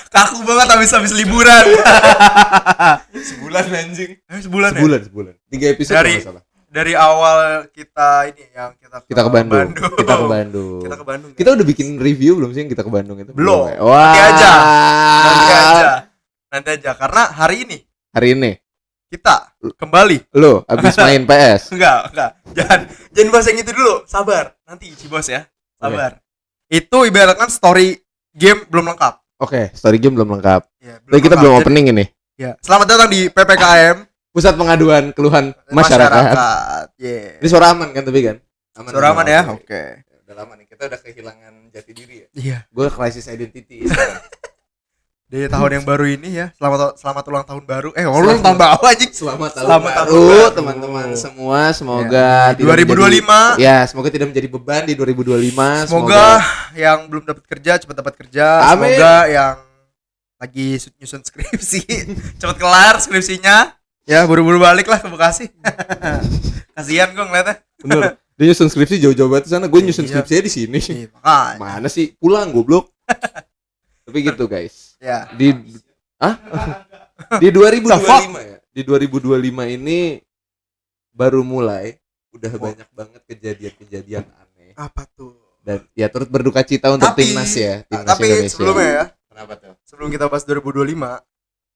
Kaku banget habis liburan. Sebulan anjing. Sebulan ya? Sebulan. 3 episode Dari- kalau nggak salah. Dari awal kita ini yang Kita ke Bandung. Kita ke Bandung. Kita udah bikin review belum sih yang kita ke Bandung itu? Belum. Ya? Wah. Nanti aja karena hari ini Hari ini kita kembali. lo abis main PS. Enggak. Jangan bahas yang itu dulu. Sabar. Nanti si bos ya. Sabar. Itu ibaratkan story game belum lengkap. Oke, story game belum lengkap. Ya, Tapi kita lengkap. belum Jadi- opening ini. Ya. Selamat datang di PPKM Pusat pengaduan keluhan masyarakat. Yeah. Ini suara aman kan tapi kan? Suara aman ya. Oke. Oke. Udah lama nih. Kita udah kehilangan jati diri ya. Iya. Gue crisis identity. Di tahun yang baru ini ya. Selamat ulang tahun baru. Ulang tahun baru anjing. Selamat tahun Selamat tahun baru baru. teman-teman semua. Semoga Ya, tidak 2025. menjadi, ya, semoga tidak menjadi beban di 2025. Semoga yang belum dapat kerja cepat dapat kerja. Amin. Semoga yang lagi nyusun skripsi cepat kelar skripsinya. Ya, buru-buru balik lah ke Bekasi. Kasihan gue ngeliatnya. bener. Dia nyusun skripsi jauh-jauh banget sana. Gue nyusun Iya. skripsinya di sini. Iya, makanya. Mana sih? Pulang goblok. Tapi gitu guys. Ya. Di di 2025 ya. Di 2025 ini baru mulai udah banyak banget kejadian-kejadian aneh. Apa tuh? Dan ya turut berduka cita untuk timnas ya, timnas tapi Indonesia. sebelumnya ya, Kenapa tuh? sebelum kita bahas 2025,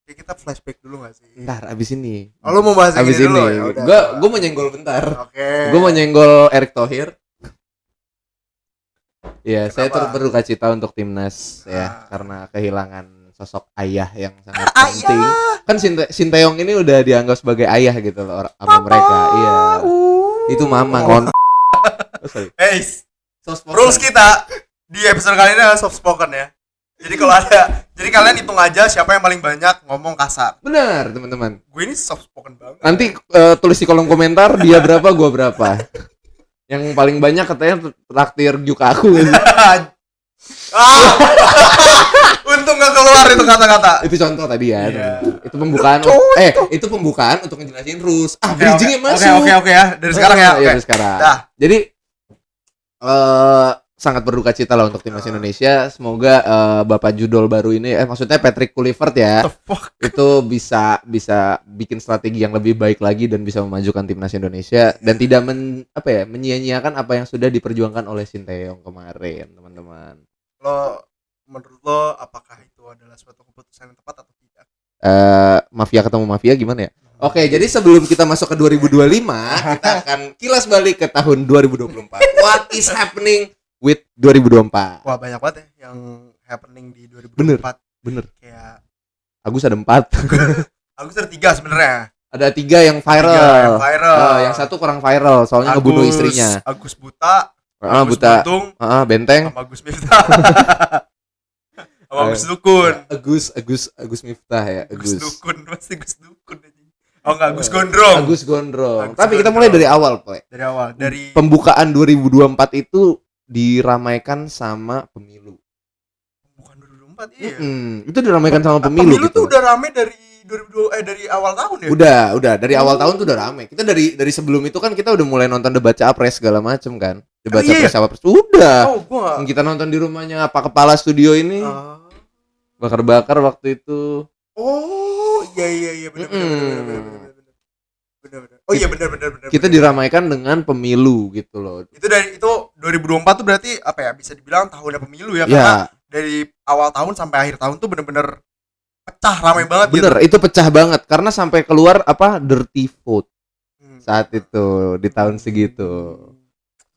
kita flashback dulu gak sih? Ntar abis ini. Oh, lu mau bahas yang Abis ini ini. dulu ya? Udah. Gue mau nyenggol bentar. Oke. Gue mau nyenggol Erick Thohir. Ya, saya Kenapa? turut berduka cita untuk timnas ya, karena kehilangan sosok ayah yang sangat Ayah. penting. Kan Sinteyong ini udah dianggap sebagai ayah gitu loh sama mereka. Iya. Itu mama ngon. Oh, sorry. Hey, Soft spoken. rules kita di episode kali ini adalah soft spoken ya. Jadi kalian hitung aja siapa yang paling banyak ngomong kasar. Benar, teman-teman. Gue ini soft spoken banget. Nanti tulis di kolom komentar dia berapa, gua berapa. Yang paling banyak katanya traktir Yukaku. Untung gak keluar itu kata-kata. Itu contoh tadi ya. Iya. Itu pembukaan. Itu pembukaan untuk ngejelasin rules. Bridgingnya Oke, masuk. Oke ya. Dari sekarang ya. Iya, Oke. dari sekarang. Dah. Jadi sangat berduka cita lah untuk timnas Indonesia. Semoga Bapak Judol baru ini maksudnya Patrick Kluivert ya. The fuck? Itu bisa bikin strategi yang lebih baik lagi dan bisa memajukan timnas Indonesia dan tidak menyia-nyiakan apa yang sudah diperjuangkan oleh Sinteyong kemarin, teman-teman. Menurut lo apakah itu adalah suatu keputusan yang tepat atau tidak? Mafia ketemu mafia gimana ya? Oke, jadi sebelum kita masuk ke 2025, kita akan kilas balik ke tahun 2024. What is happening with 2024? Wah, banyak banget ya yang happening di 2024. Bener. Kayak Agus ada 4. Agus ada 3 sebenarnya. Ada 3 yang viral. Yang viral. Yang satu kurang viral, soalnya ngebunuh istrinya. Agus buta. Agus Buta. buntung, Benteng. sama Agus Miftah. Sama Agus Dukun. Agus Miftah ya. Agus Dukun, pasti Agus Dukun aja. Oh enggak, Agus Gondrong. Agus Gondrong. Agus Tapi kita Gondrong. mulai dari awal, Ple. Dari awal, dari Pembukaan 2024 itu diramaikan sama pemilu. bukan 2024 iya. Itu diramaikan sama pemilu Pemilu gitu. tuh udah rame dari 2002 dari awal tahun ya? Udah dari awal tahun tuh udah rame. Kita dari sebelum itu kan kita udah mulai nonton debat capres segala macem kan. Debat Iya. capres udah. Oh, gua Yang kita nonton di rumahnya Pak Kepala Studio ini bakar-bakar waktu itu. Oh, iya benar. Oh iya benar. Kita diramaikan dengan pemilu gitu loh. Itu 2024 tuh berarti apa ya? Bisa dibilang tahunnya pemilu ya, Ya, karena dari awal tahun sampai akhir tahun tuh bener-bener pecah ramai banget bener, itu pecah banget karena sampai keluar dirty vote gitu. saat itu di tahun segitu.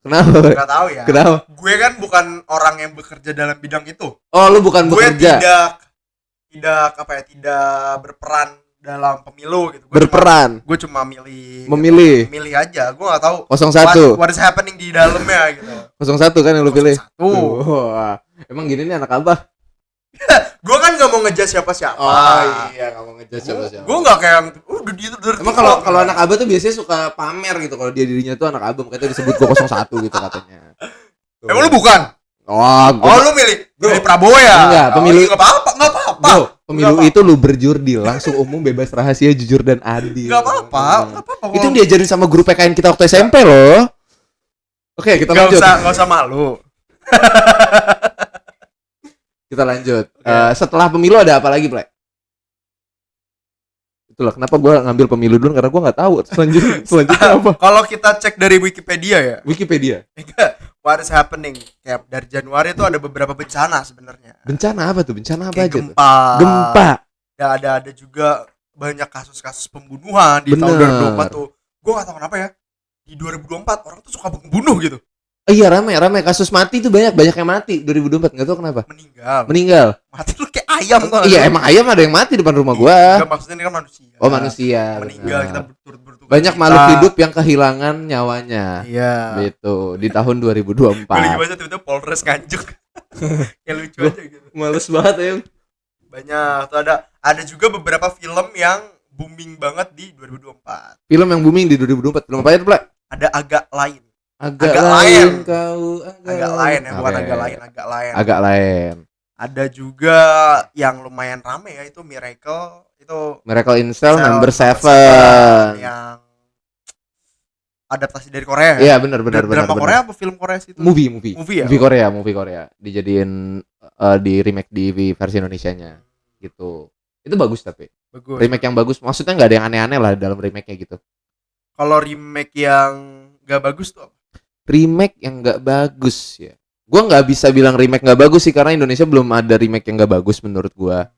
Kenapa? Enggak tahu ya. Kenapa? Gue kan bukan orang yang bekerja dalam bidang itu. Oh, lu bukan Gue bekerja. tidak berperan dalam pemilu gitu. Gue Berperan. Gue cuma milih Memilih. aja. Gue nggak tahu 01. what is happening di dalamnya gitu. 01 kan yang lu pilih. 01. Wah, emang gini nih anak abah. Gue kan nggak mau ngejudge siapa-siapa. Iya, kamu ngejudge siapa-siapa. Gue nggak kayak udah dia tuh. Emang kalau anak abah tuh biasanya suka pamer gitu kalau dia dirinya tuh anak abah, makanya disebut gua 01 gitu katanya. Emang lu bukan? Oh, Lu milih Prabowo ya? Enggak, pemilu. Nggak apa-apa. Bro, pemilu itu lu berjurdil, langsung umum, bebas, rahasia, jujur dan adil. Nggak apa-apa. Itu yang diajarin sama guru PKN kita waktu SMP loh. Oke, kita lanjut. Nggak usah malu. Kita lanjut. Oke. Setelah pemilu ada apa lagi, Plek? Itulah kenapa gua ngambil pemilu dulu karena gua nggak tahu selanjutnya apa. Kalau kita cek dari Wikipedia ya, Wikipedia. what is happening? Kayak dari Januari itu ada beberapa bencana sebenarnya. Bencana apa tuh? Bencana apa Kayak aja tuh? gempa. Gempa. Ya, ada juga banyak kasus-kasus pembunuhan di tahun Bener. 2024 tuh. Gue gak tahu kenapa ya. Di 2024 orang tuh suka membunuh gitu. Iya ramai kasus mati tuh banyak yang mati 2024 nggak tahu kenapa. Meninggal. Mati Mati lu kayak ayam tuh. iya emang ayam ada yang mati depan rumah gua. Enggak, maksudnya ini kan manusia. Oh manusia. Meninggal, benar. kita bertukar Banyak cita. makhluk hidup yang kehilangan nyawanya. Iya. Gitu di tahun Gue lagi 2024. baca tiba-tiba Polres nganjuk. Kayak lucu aja gitu. Males banget ya. Banyak tuh ada juga beberapa film yang booming banget di 2024. Film yang booming di 2024 film apa itu, Plek? Ada agak lain. Agak Agak lain lain. kau. Agak lain ya, bukan Oke. agak lain, agak lain. Agak lain. Ada juga yang lumayan rame ya, itu Miracle, itu Miracle in Cell Number Number 7. yang adaptasi dari Korea. Iya benar. Drama Korea apa film Korea sih itu? Movie ya? Movie Korea dijadiin di remake di versi Indonesianya gitu. Itu bagus tapi Bagus. remake yang bagus, maksudnya nggak ada yang aneh-aneh lah dalam remake-nya gitu. Kalau remake yang gak bagus tuh apa? Remake yang nggak bagus ya, gua nggak bisa bilang remake nggak bagus sih karena Indonesia belum ada remake yang nggak bagus menurut gua.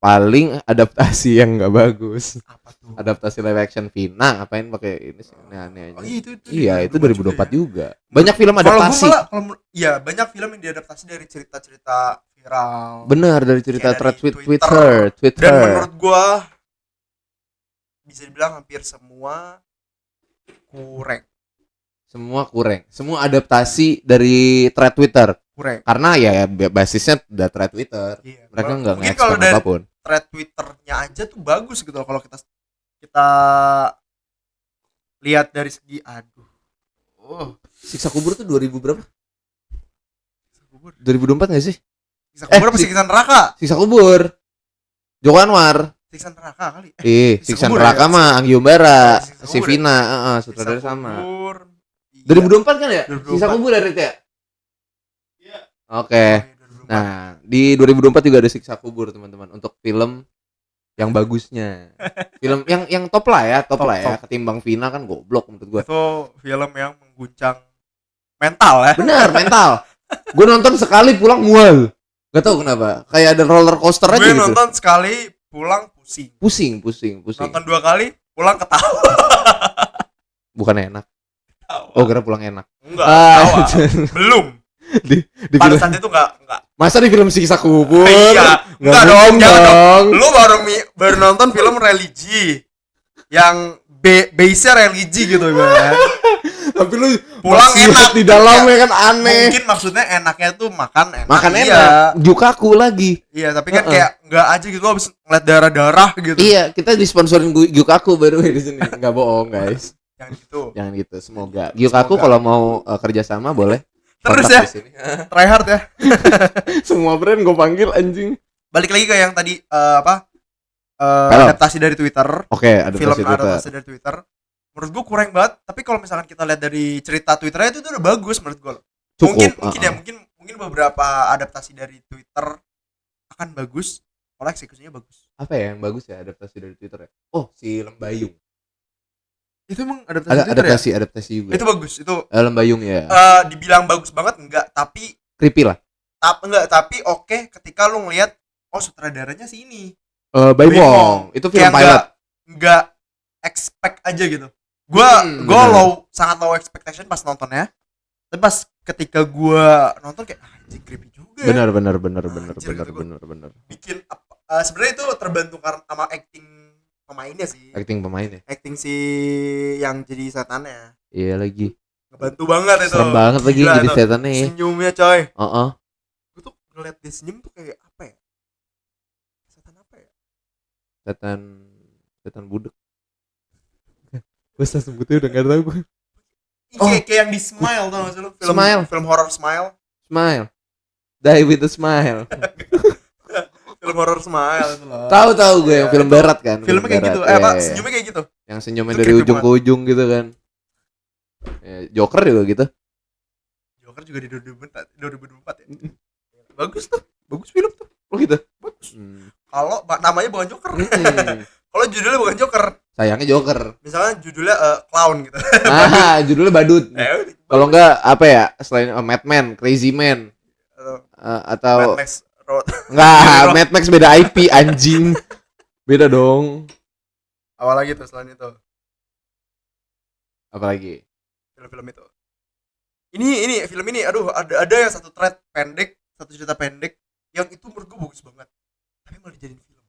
Paling adaptasi yang nggak bagus, Apa tuh? adaptasi live action Vina ngapain pakai ini sih aneh-aneh aja. Oh, itu Iya itu 2024 ya. juga. Banyak film Kalau gua adaptasi. malah iya banyak film yang diadaptasi dari cerita-cerita viral. Benar dari cerita Kayak thread dari Twitter. Dan menurut gua bisa dibilang hampir semua kurang. Semua adaptasi dari thread Twitter karena ya basisnya udah thread Twitter. Iya. Mereka nggak Mungkin kalau nge-expand dari apapun. thread Twitternya aja tuh bagus gitu loh, kalau kita lihat dari segi Siksa kubur tuh 2000 berapa? Siksa kubur. 2024 nggak sih? Siksa kubur apa siksa neraka? Siksa kubur Joko Anwar. Siksa neraka kali. Siksa kubur neraka ya? mah Anggi Umbara, Siksa si kubur Vina, sutradara Siksa sama. kubur. Iya. 2024 kan ya? 2024. Siksa kubur dari itu ya? Iya. Oke. Oh, iya, 2024. Nah, di 2024 juga ada siksa kubur, teman-teman, untuk film yang bagusnya. Film yang top lah ya, top lah ya. Ketimbang Vina kan goblok menurut gua. Itu film yang mengguncang mental ya. Benar, mental. Gue nonton sekali pulang mual. Gak tau kenapa. Kayak ada roller coaster aja Gue gitu. nonton sekali pulang pusing. Pusing. Nonton 2 kali pulang ketawa. Bukan enak. Oh, kira pulang enak. Enggak, Ah, ketawa. Belum. di Pada film, saat itu enggak. masa di film siksa kubur? Iya. Nggak Enggak dong, mungkin jangan dong. dong. Lu baru nonton film religi yang base-nya religi gitu kan. Tapi lu Pulang masih enak di dalamnya kan aneh. Mungkin maksudnya enaknya tuh makan enak. Makan Iya. enak. Jukaku lagi. Iya, tapi kan kayak enggak aja gitu habis ngeliat darah-darah gitu. Iya, kita disponsorin Gyukaku baru di sini. Enggak bohong, guys. Yang gitu. Jangan gitu. Semoga Gyukaku kalau mau kerjasama boleh. Terus kontak ya, di sini. try hard ya. Semua brand gue panggil anjing. Balik lagi ke yang tadi Halo. adaptasi dari Twitter. Oke, Film adaptasi Twitter. adaptasi dari Twitter. Menurut gue kurang banget, tapi kalau misalkan kita lihat dari cerita Twitternya itu udah bagus menurut gue. Cukup. Mungkin beberapa adaptasi dari Twitter akan bagus, kalau eksekusinya bagus. Apa ya yang bagus ya adaptasi dari Twitter ya? Oh, si Lembayung. Itu emang adaptasi Ada Twitter ya? adaptasi juga. Itu bagus. Itu Lembayung ya. dibilang bagus banget enggak, tapi Creepy lah. tapi oke ketika lu ngelihat sutradaranya si ini. Bai Wong. Itu film Kayak pilot. enggak expect aja gitu. Gua bener. sangat low expectation pas nontonnya. Tapi pas ketika gua nonton kayak anjing creepy juga. Benar. Anjir, gitu gua. Bikin sebenarnya itu terbantu karena sama acting pemainnya sih. Acting pemainnya. Acting si yang jadi setannya. Iya lagi. Ngebantu banget itu. Serem banget lagi Gila jadi itu. setannya. Senyumnya coy. Heeh. Gue tuh ngeliat dia senyum tuh kayak apa ya? Setan apa ya? Setan budek. Gue sebutnya udah gak tau gue. Kayak yang di Smile tau gak sih lu? Smile. Film horror Smile. Smile. Die with a smile. Film horror Smile itu loh. Tahu gue yang film barat kan. Filmnya kayak gitu. Iya. Senyumnya kayak gitu. Yang senyumnya Itu dari creepy ujung ke ujung gitu kan. Joker juga gitu. Joker juga di 2024 ya. Bagus tuh. bagus film tuh. Oh gitu. Bagus. Kalau namanya bukan Joker. Kalau judulnya bukan Joker. Sayangnya Joker. Misalnya judulnya clown gitu. Judulnya badut. Kalau enggak apa ya? Selain Madman, Crazy Man atau Mad Max Road. enggak, Mad Max beda IP anjing. Beda dong. Awal lagi tuh selain itu. Apalagi? Film-film itu. Ini film ini aduh ada yang satu thread pendek, satu cerita pendek yang itu menurut gue bagus banget. Tapi malah dijadiin film.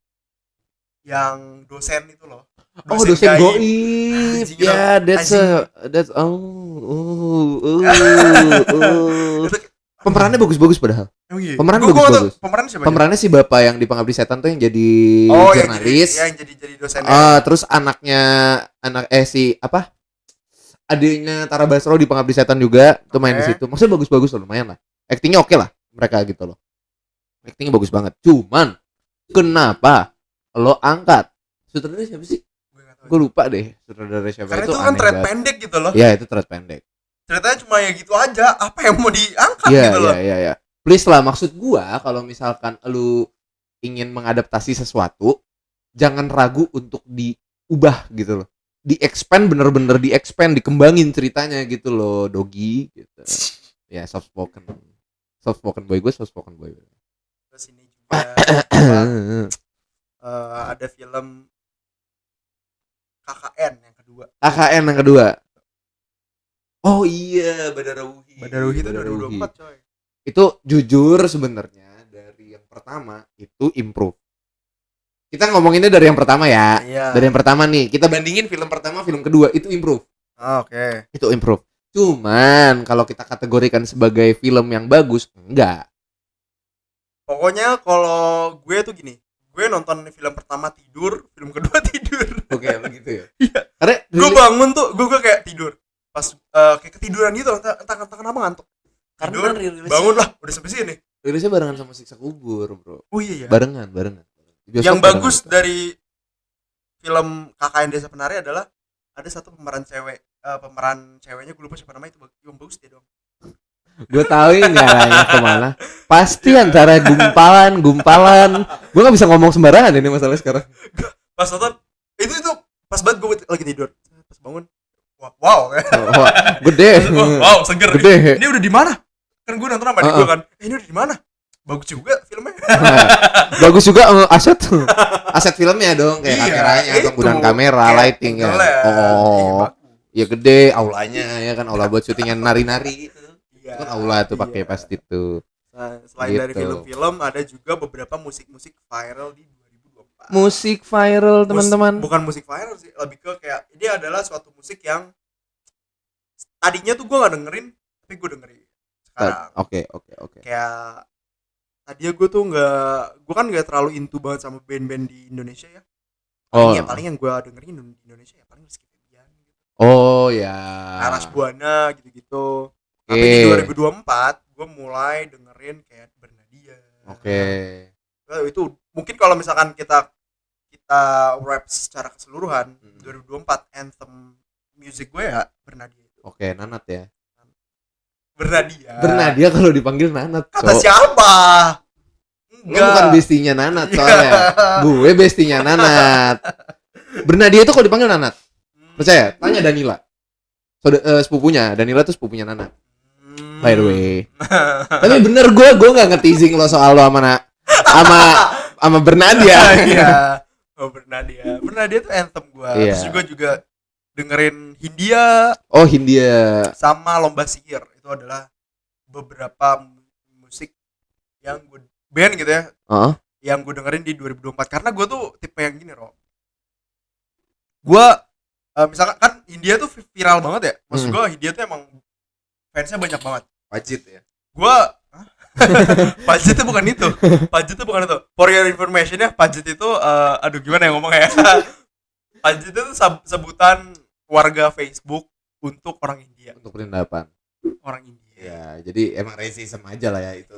Yang dosen itu loh. Dosen gaib. goib. Anjing, Ya, that's pemerannya bagus-bagus padahal. Oh iya. Pemeran Gua bagus-bagus. Pemerannya siapa? Pemerannya si bapak yang di Pengabdi Setan tuh yang jadi jurnalis. Yang jadi dosennya. Terus anaknya si apa? Adiknya Tara Basro di Pengabdi Setan juga tuh main di situ. Maksudnya bagus-bagus loh, lumayan lah. Aktingnya oke lah mereka gitu loh. Aktingnya bagus banget. Cuman kenapa lo angkat sutradara siapa sih? Gue lupa deh sutradara siapa. Karena itu kan thread pendek gitu loh. Iya, itu thread pendek. Ceritanya cuma ya gitu aja. Apa yang mau diangkat gitu loh. Iya. Please lah, maksud gua kalau misalkan lu ingin mengadaptasi sesuatu, jangan ragu untuk diubah gitu loh. Di-expand, bener-bener di-expand, dikembangin ceritanya gitu loh, Dogi gitu. Ya, soft spoken boy, gue soft spoken boy. Terus ini juga ada film KKN yang kedua. Oh iya, Badarawuhi itu 2024 coy. Itu jujur sebenarnya dari yang pertama itu improve. Kita ngomonginnya dari yang pertama ya. Iya. Dari yang pertama nih, kita bandingin film pertama, film kedua itu improve. Oke. Itu improve. Cuman kalau kita kategorikan sebagai film yang bagus, enggak. Pokoknya kalau gue tuh gini, gue nonton film pertama tidur, film kedua tidur. Oke, begitu ya. Iya. Karena gue bangun tuh, gue kayak tidur. Pas kayak ketiduran gitu, entah kenapa ngantuk. Tidur, bangun lah, udah sampai sini. Rilisnya barengan sama Siksa Kubur, bro. Oh iya ya. Barengan. Bioskop Yang bagus barengan. dari film KKN Desa Penari adalah ada satu pemeran ceweknya, gue lupa siapa namanya, itu yang bagus dia dong. Gue tahu ini arahnya kemana. Pasti antara gumpalan. Gue nggak bisa ngomong sembarangan ini masalahnya sekarang. Pas nonton itu pas banget gue lagi tidur. Pas bangun, wow. Gede. Wow, seger. Gede. Ini udah di mana? Kan gue nonton sama adik gue kan. Ini udah di mana? Bagus juga filmnya. Bagus juga aset filmnya dong, kayak kameranya, penggunaan kamera, lighting ya. Ya gede aulanya ya kan, aula buat syuting yang nari-nari itu. Itu kan aula tuh pakai pasti tuh. Nah, selain dari film-film ada juga beberapa musik viral di 2024. Musik viral, teman-teman. Bukan musik viral sih, lebih ke kayak ini adalah suatu musik yang tadinya tuh gue gak dengerin, tapi gue dengerin sekarang. Oke. Kayak tadinya gue kan nggak terlalu into banget sama band-band di Indonesia ya. Paling yang gue dengerin di Indonesia ya paling Rizky Febian gitu. Oh ya. Aras Buana gitu-gitu. Tapi di 2024 gue mulai dengerin kayak Bernadia. Oke. Itu mungkin kalau misalkan kita rap secara keseluruhan 2024 anthem music gue ya Bernadia itu. Oke, Nanat ya. Bernadia kalau dipanggil Nanat. Kata siapa? Enggak. Lu bukan bestinya Nanat soalnya. Gue bestinya Nanat. Bernadia itu kalau dipanggil Nanat. Percaya? Tanya Danila. Sepupunya. Danila tuh sepupunya Nanat. By the way. Tapi bener gue enggak nge-teasing lo soal lo sama Bernadia. Iya. Oh, Bernadia tuh anthem gue. Iya. Terus juga dengerin Hindia. Oh, Hindia. Sama Lomba Sihir. Itu adalah beberapa musik yang gue band gitu ya. Yang gue dengerin di 2024 karena gue tuh tipe yang gini, Ro. Gue misalkan kan Hindia tuh viral banget ya. Maksud gue Hindia tuh emang fansnya banyak banget. Pajit ya. Gue Pajit itu bukan itu. For your information ya, Pajit itu aduh gimana ya ngomongnya ya. Pajit itu sebutan warga Facebook untuk orang India. Untuk perendapan. Orang India. Ya, jadi emang racism aja lah ya itu.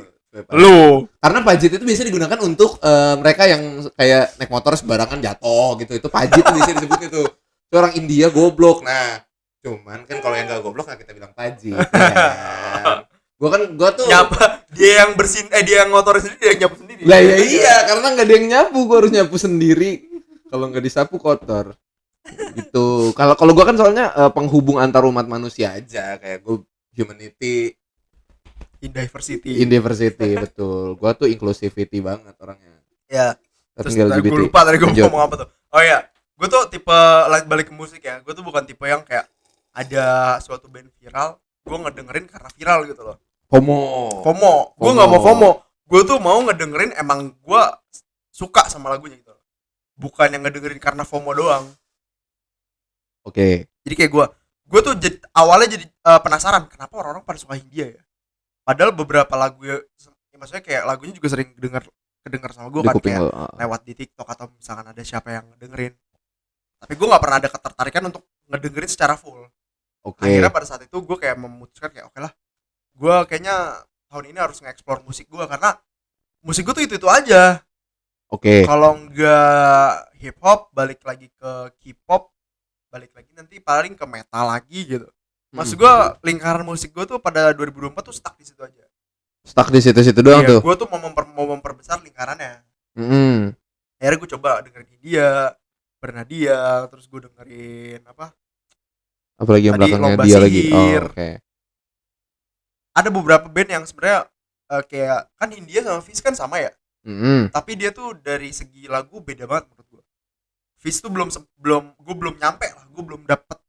Lu. Karena pajit itu biasa digunakan untuk mereka yang kayak naik motor sembarangan jatuh gitu. Itu pajit tuh biasa disebut itu. Itu orang India goblok. Nah, cuman kan kalau yang enggak goblok nggak kita bilang pajit. Ya. Gua tuh Dia yang bersin dia yang ngotorin sendiri, dia yang nyapu sendiri. Lah ya iya, karena nggak ada yang nyapu, gue harus nyapu sendiri. Kalau nggak disapu kotor. Gitu. Kalau gue kan soalnya penghubung antar umat manusia aja, kayak gue humanity, in diversity betul. Gue tuh inclusivity banget orangnya. Ya. Terus gue lupa tadi gue ngomong apa tuh. Oh iya, gue tuh tipe balik ke musik ya. Gue tuh bukan tipe yang kayak ada suatu band viral, gue ngedengerin karena viral gitu loh. FOMO. Gue nggak mau FOMO. Gue tuh mau ngedengerin emang gue suka sama lagunya gitu. Bukan yang ngedengerin karena FOMO doang. Oke. Jadi kayak gue tuh awalnya jadi penasaran kenapa orang-orang pada suka Hindia ya. Padahal beberapa lagu ya, maksudnya kayak lagunya juga sering kedenger sama gue kan, kayak lewat di TikTok atau misalkan ada siapa yang dengerin. Tapi gue nggak pernah ada ketertarikan untuk ngedengerin secara full. Akhirnya pada saat itu gue kayak memutuskan kayak oke lah, gue kayaknya tahun ini harus nge-explore musik gue karena musik gue tuh itu aja. Kalau nggak hip hop, balik lagi ke K-pop, balik lagi nanti paling ke metal lagi gitu. Maksud gue lingkaran musik gue tuh pada 2024 tuh stuck di situ aja. Stuck di situ-situ doang tuh. Gue tuh mau memperbesar lingkarannya. Akhirnya gue coba dengerin dia, Bernadia, terus gue dengerin apalagi yang belakangnya dia lagi. Ada beberapa band yang sebenarnya kayak kan Hindia sama Fish kan sama ya. Tapi dia tuh dari segi lagu beda banget menurut gue. Fish tuh belum nyampe lah, gue belum dapet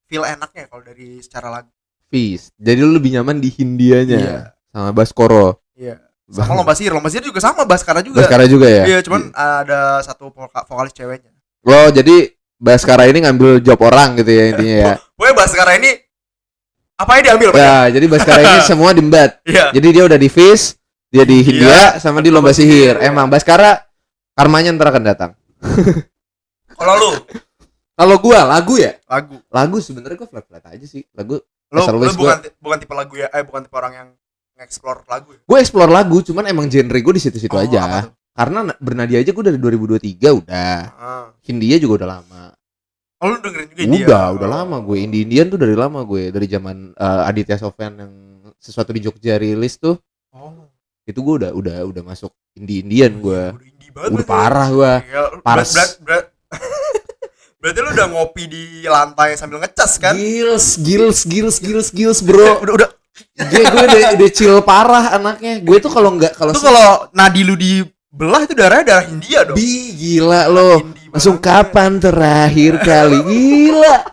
feel enaknya kalau dari secara lagu. Fish, jadi lu lebih nyaman di Hindianya sama Baskoro. Iya. Sama Lomba Sihir juga sama, Baskara juga ya. Iya, cuman ada satu vokalis ceweknya. Lo jadi Baskara ini ngambil job orang gitu ya intinya ya. Pokoknya Baskara ini apa yang diambil? Ya, jadi Baskara ini semua diembat. Jadi dia udah di Fish, dia di Hindia, sama di Lomba Sihir. Emang Baskara karmanya ntar akan datang. Kalau lu? Kalau gua lagu sebenarnya gua flat aja sih. Lagu lu bukan tipe lagu ya, bukan tipe orang yang nge-explore lagu ya? Gue explore lagu, cuman emang genre gue di situ-situ aja. Karena Bernadia aja gue dari 2023 udah. Hindia juga udah lama. Oh, lu dengerin juga India? Udah lama gue. Indian tuh dari lama gue, dari zaman Aditya Sofyan yang Sesuatu di Jogja rilis tuh. Itu gue udah masuk Indian gue. Udah parah gue. Paras. Berarti lu udah ngopi di lantai sambil ngecas kan? Gils bro. udah gue udah chill parah anaknya. Gue tuh kalau nadi lu dibelah itu darah Hindia dong. Gila lo. Langsung kapan terakhir kali? Gila.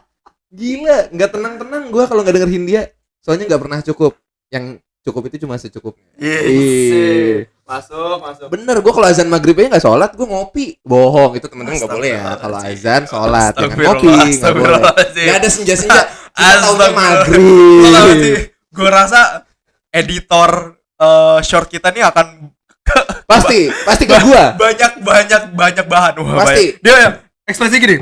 Nggak tenang gue kalau nggak denger Hindia. Soalnya nggak pernah cukup. Yang cukup itu cuma secukupnya. Masuk. Bener, gue kalau azan maghrib aja nggak sholat, gue ngopi. Bohong, itu temen-temen nggak boleh ya. Kalau azan sholat, jangan ngopi. Nggak boleh. Nggak ada senja-senja. Kita tahunya maghrib. Gue rasa editor short kita nih akan pasti ke gue banyak bahan. Pasti dia yang ekspresi gini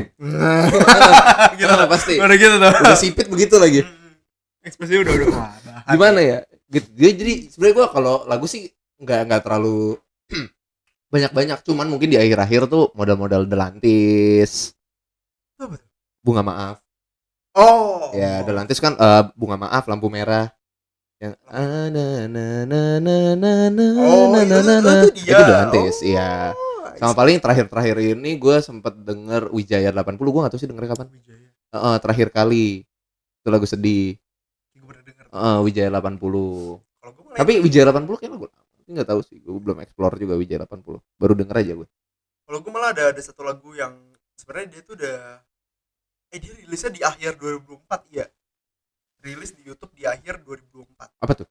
gitu pasti udah gitu tuh, udah sipit begitu lagi ekspresi udah gimana ya gitu. Jadi sebenarnya gue kalau lagu sih nggak terlalu banyak cuman mungkin di akhir-akhir tuh modal Delantis, Bunga Maaf. Ya Delantis kan Bunga Maaf, Lampu Merah yang itu Delantis. Iya. Sama paling terakhir ini gue sempet denger Wijaya 80. Gue nggak tahu sih dengernya kapan. Terakhir kali itu lagu sedih. Wijaya 80. Tapi Wijaya 80 kayaknya gue nggak tahu sih. Gue belum explore juga Wijaya 80. Baru denger aja gue. Kalau gue malah ada satu lagu yang sebenarnya dia tuh udah dia rilisnya di akhir 2024 ya. Rilis di YouTube di akhir 2024. Apa tuh?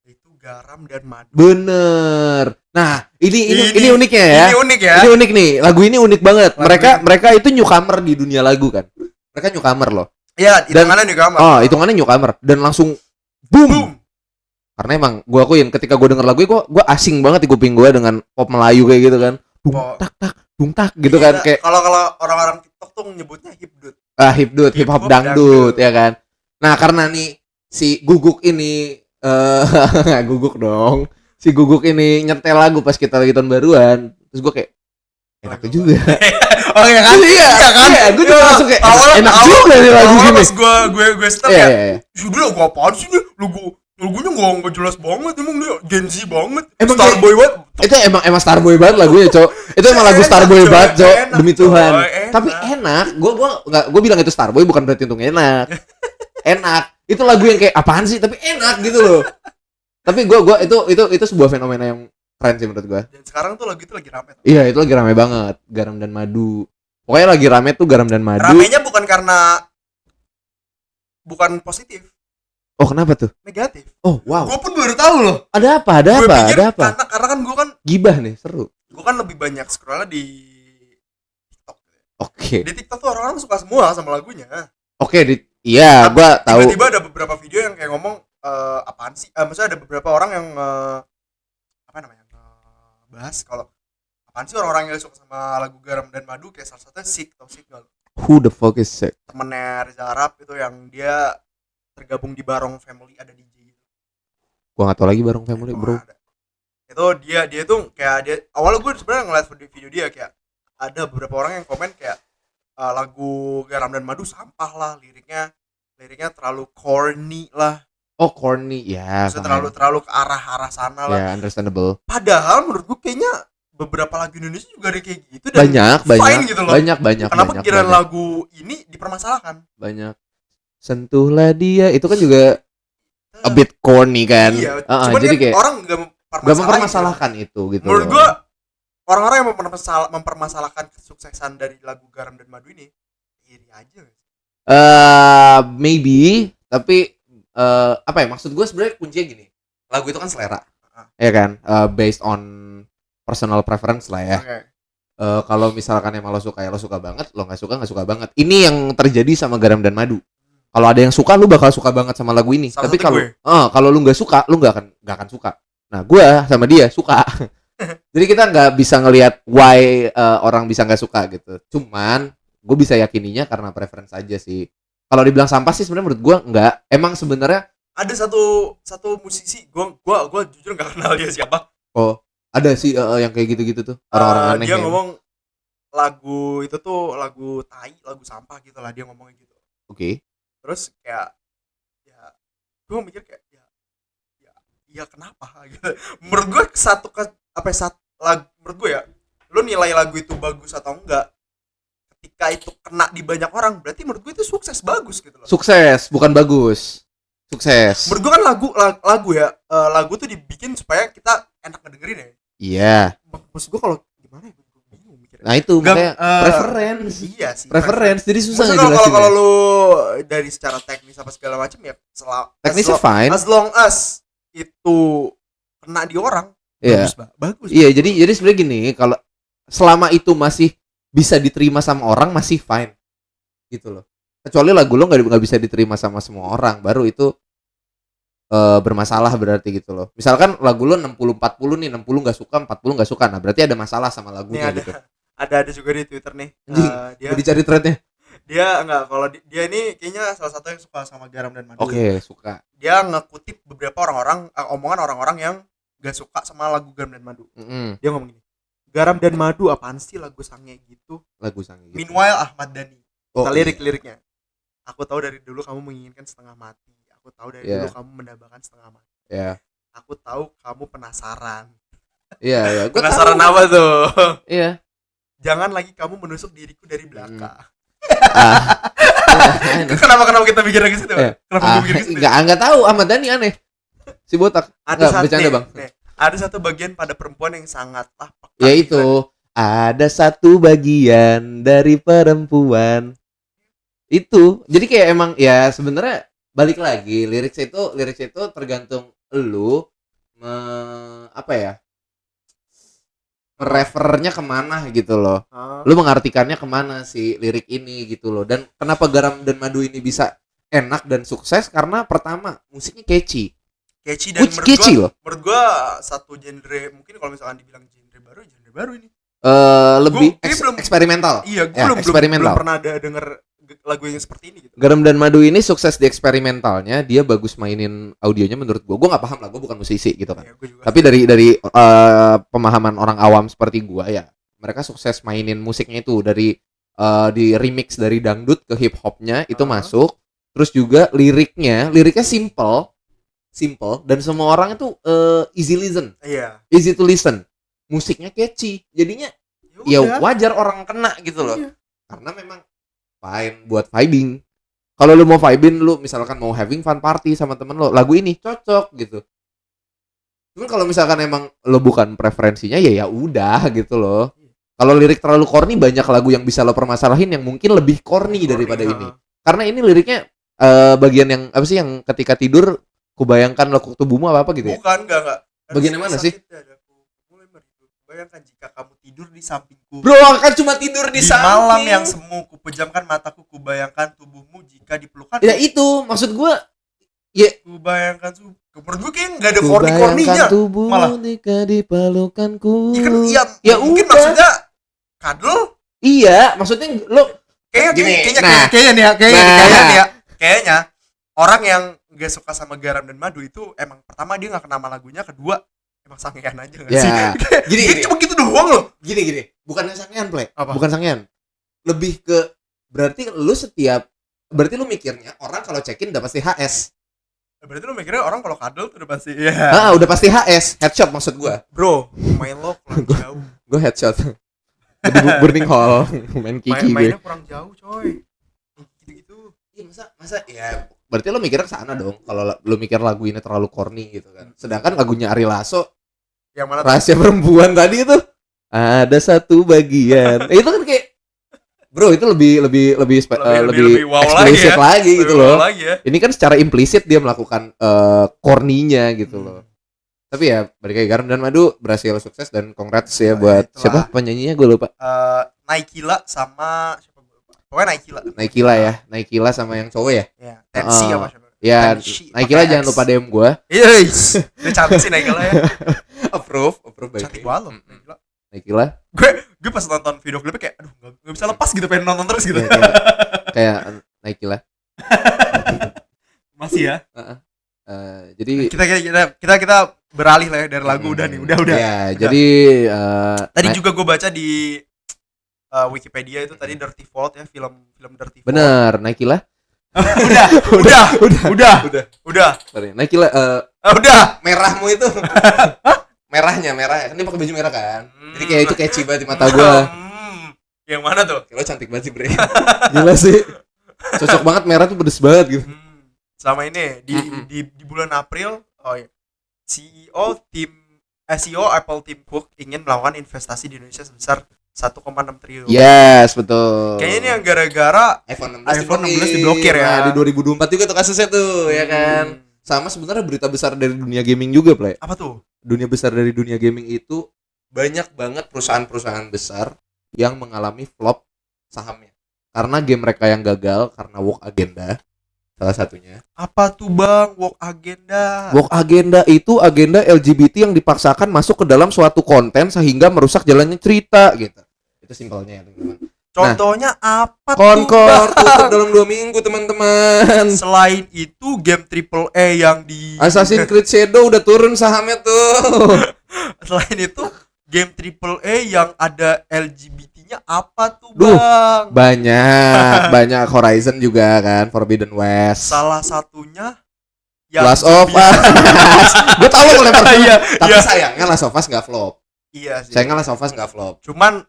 Itu Garam dan Madu. Bener. Nah, ini uniknya ya. Ini unik ya. Ini unik nih. Lagu ini unik banget. Mereka itu newcomer di dunia lagu kan. Mereka newcomer loh. Iya, hitungannya newcomer. Hitungannya newcomer dan langsung boom. Karena emang gue akuin ketika gue denger lagu gue asing banget di kuping gue dengan pop Melayu kayak gitu kan. Dung tak gitu kan kayak. Kalau orang-orang TikTok tuh nyebutnya hipdut. Hip hop dangdut ya kan. Nah, karena nih si Guguk ini Guguk dong. Si Guguk ini nyetel lagu pas kita lagi tahun baruan. Terus gue kayak enak juga. Oh iya kan? Iya kan? Gue juga langsung kayak enak juga nih lagu gini. Pas gue setel ya. Sudah lagu apaan sih nih? Lagu Lagunya nggak jelas banget, emang dia Gen Z banget. Emang Starboy banget. Itu emang Starboy banget lagunya, Cok. Itu emang lagu Starboy banget, Cok. Demi Tuhan. Tapi enak. Gue bilang itu Starboy bukan berarti untuk enak. Enak. Itu lagu yang kayak apaan sih, tapi enak gitu loh. Tapi gue itu sebuah fenomena yang keren sih menurut gue. Dan sekarang tuh lagu itu lagi rame. Iya, itu lagi rame banget. Garam dan Madu. Pokoknya lagi rame tuh Garam dan Madu. Ramenya bukan positif. Oh, kenapa tuh? Negatif. Oh, wow. Gue pun baru tahu loh. Ada apa? Karena kan gue kan gibah nih, seru. Gue kan lebih banyak scrollnya di TikTok. Oke. Di TikTok tuh orang-orang suka semua sama lagunya. Oke, iya, gue tahu. Tiba-tiba ada beberapa video yang kayak ngomong apaan sih? Maksudnya ada beberapa orang yang apa namanya? Bahas kalau apaan sih orang-orang yang suka sama lagu Garam dan Madu, kayak salah satunya Sik atau Sik gak? Who the fuck is Sik? Temennya Rizal Arab itu yang dia tergabung di Barong Family, ada DJ gitu. Gua nggak tahu lagi Barong Family, bro. Itu dia tuh kayak dia awalnya gue sebenarnya ngeliat video dia kayak ada beberapa orang yang komen kayak lagu Garam dan Madu sampah lah, liriknya terlalu corny lah. Oh, corny ya. Terlalu ke arah sana lah. Ya, understandable. Padahal menurut gue kayaknya beberapa lagu Indonesia juga ada kayak gitu dan banyak gitu loh. Banyak. Kenapa kira lagu ini dipermasalahkan? Banyak. Sentuhlah dia, itu kan juga a bit corny kan. Iya, cuman jadi kan kayak orang nggak mempermasalahkan itu gitu. Menurut gua orang-orang yang mempermasalahkan kesuksesan dari lagu Garam dan Madu ini iri aja. Maybe, tapi apa ya, maksud gue sebenarnya kuncinya gini. Lagu itu kan selera. Ya kan? Based on personal preference lah ya. Okay. Kalau misalkan emang lo suka ya lo suka banget, lo nggak suka banget. Ini yang terjadi sama Garam dan Madu. Kalau ada yang suka, lu bakal suka banget sama lagu ini. Tapi kalau lu nggak suka, lu nggak akan suka. Nah, gue sama dia suka. Jadi kita nggak bisa ngelihat why orang bisa nggak suka gitu. Cuman gue bisa yakininya karena preference aja sih. Kalau dibilang sampah sih sebenarnya menurut gue nggak. Emang sebenarnya ada satu musisi, gue jujur nggak kenal dia siapa. Oh, ada sih yang kayak gitu-gitu tuh, orang-orang aneh. Dia ngomong lagu itu tuh lagu tai, lagu sampah gitu lah, dia ngomongnya gitu. Oke. Terus kayak ya gue mikir kayak ya kenapa gitu. Menurut gue menurut gue ya, lu nilai lagu itu bagus atau enggak ketika itu kena di banyak orang, berarti menurut gue itu sukses, bagus gitu loh. Sukses, bukan bagus. Sukses. Menurut gue kan lagu ya, lagu tuh dibikin supaya kita enak ngedengerin ya. Iya. Maksud gue kalau gimana ya, gue bingung mikirnya. Nah itu makanya preference. Iya sih. Preference. Jadi susah ngejelasin. Kalau lu dari secara teknis apa segala macam ya, teknisnya fine. As long as itu kena di orang, bagus. Iya, jadi sebenarnya gini, kalau selama itu masih bisa diterima sama orang masih fine, gitu loh. Kecuali lagu lo nggak bisa diterima sama semua orang, baru itu bermasalah berarti gitu loh. Misalkan lagu lo 60-40 nih, 60 nggak suka, 40 nggak suka, nah berarti ada masalah sama lagunya nih, gitu. Ada juga di Twitter nih. Dia dicari threadnya. Dia enggak, kalau dia ini kayaknya salah satu yang suka sama Garam dan Madu. Oke, suka. Dia ngekutip beberapa omongan orang-orang yang gak suka sama lagu Garam dan Madu. Dia ngomong gini, Garam dan Madu apaan sih, lagu sange gitu. Meanwhile Ahmad Dhani. Lirik-liriknya. Aku tahu dari dulu kamu menginginkan setengah mati. Aku tahu dari dulu kamu mendambakan setengah mati. Aku tahu kamu penasaran. Iya. Penasaran apa tuh? Iya. Jangan lagi kamu menusuk diriku dari belakang. Kenapa kita mikir lagi situ? Kenapa gue mikir gitu? Enggak tahu, Ahmad Dhani aneh. Si botak. Bercanda, Bang. Ada satu bagian pada perempuan yang sangatlah peka. Yaitu ada satu bagian dari perempuan. Itu. Jadi kayak emang ya sebenarnya balik lagi, lirik itu tergantung lu refernya kemana gitu loh. Lu mengartikannya kemana sih lirik ini gitu loh. Dan kenapa Garam dan Madu ini bisa enak dan sukses, karena pertama musiknya catchy dan menurut gua satu genre, mungkin kalau misalkan dibilang genre baru ini lebih eksperimental. Iya, gue belum pernah denger lagu yang seperti ini gitu. Garam dan Madu ini sukses di eksperimentalnya, dia bagus mainin audionya menurut gue nggak paham lah, gue bukan musisi gitu kan. Tapi dari pemahaman orang awam seperti gue ya, mereka sukses mainin musiknya itu dari di remix dari dangdut ke hip hopnya itu masuk. Terus juga liriknya simple simple dan semua orang itu easy listen. Iya. Easy to listen. Musiknya catchy. Jadinya ya udah. wajar orang kena gitu loh. Iya. Karena memang fine buat vibing. Kalau lu mau vibing, lu misalkan mau having fun party sama temen lo, lagu ini cocok gitu. Cuman kalau misalkan emang lo bukan preferensinya ya udah gitu loh. Kalau lirik terlalu corny, banyak lagu yang bisa lo permasalahin yang mungkin lebih corny daripada ini. Karena ini liriknya bagian yang apa sih yang ketika tidur kubayangkan lekuk tubuhmu apa gitu ya? Bukan, enggak. Bagian yang mana sih? Bayangkan jika kamu tidur di sampingku. Bro, kan cuma tidur di samping. Malam yang semu, kupejamkan mataku, kubayangkan tubuhmu jika dipelukan. Ya itu, maksud gua ya kubayangkan menurut gue kayak nggak ada corny-corninya malah jika dipelukanku. Ya mungkin udah. Maksudnya kadel. Iya, maksudnya lo kayaknya orang yang gak suka sama garam dan madu itu emang pertama dia nggak kenal lagunya, kedua emang sangean aja nggak sih? Gini, cuma gitu doang loh. Gini, bukan sangean play. Apa? Bukan sangean. Lebih ke berarti lu mikirnya orang kalau check-in udah pasti HS. Berarti lu mikirnya orang kalau kadel tuh udah pasti ya. Udah pasti HS, headshot maksud gua. Bro, main lo kurang jauh. Gua headshot. Jadi burning hall, main kiki gue. Mainnya kurang jauh, coy. Gitu-gitu. Iya, masa ya berarti lu mikirnya ke sana dong. Kalau lu mikir lagu ini terlalu corny gitu kan. Sedangkan lagunya Ari Lasso yang mana Rahasia Perempuan tadi itu ada satu bagian. Itu kan kayak bro, itu lebih wow eksplisit lagi gitu loh. Ini kan secara implisit dia melakukan corny-nya gitu loh. Tapi ya balik lagi Garam dan Madu berhasil sukses dan congrats ya buat siapa penyanyinya gue lupa. Naikila sama siapa gue lupa. Pokoknya Naikila sama yang cowok ya. Ya, Tensi apa siapa? Ya, Naikila jangan lupa DM gue. Iya, udah cantik sih Naikila ya. Approve baik. Cantik banget loh Naikila. Gue pas nonton video klipnya kayak aduh nggak bisa lepas gitu, pengen nonton terus gitu. Kayak Naikila. Masih ya. Jadi kita beralih lah ya dari lagu udah. Ya, jadi tadi juga gue baca di Wikipedia itu tadi Dirty Vault ya, film Dirty Vault. Bener, Naikila. Udah. Sorry, Naikila udah. Merahmu itu. merahnya kan dia pakai baju merah kan. Jadi kayak itu catchy banget di mata gue. Yang mana tuh? Lo cantik banget sih, Bre. Gila sih. Cocok banget, merah tuh pedes banget gitu. Sama ini di bulan April, CEO Apple Tim Cook ingin melakukan investasi di Indonesia sebesar 1,6 triliun. Yes, betul. Kayaknya ini yang gara-gara iPhone 16 diblokir ya. Nah, di 2024 juga tuh kasusnya tuh, ya kan. Sama sebenarnya berita besar dari dunia gaming juga, Play. Apa tuh? Dunia besar dari dunia gaming itu banyak banget perusahaan-perusahaan besar yang mengalami flop sahamnya. Karena game mereka yang gagal karena work agenda. Salah satunya. Apa tuh Bang, work agenda? Work agenda itu agenda LGBT yang dipaksakan masuk ke dalam suatu konten sehingga merusak jalannya cerita gitu. Itu simpelnya ya teman-teman. Contohnya apa Konkor tutup dalam 2 minggu teman-teman. Selain itu game AAA yang di Assassin's Creed Shadow udah turun sahamnya tuh. Selain itu game AAA yang ada LGBT-nya apa tuh Bang? Banyak Horizon juga kan, Forbidden West. Salah satunya yang Last of Us. Gue tau lo lempar. Tapi sayangnya Last of Us nggak flop. Iya sih. Sayangnya Last of Us nggak flop. Cuman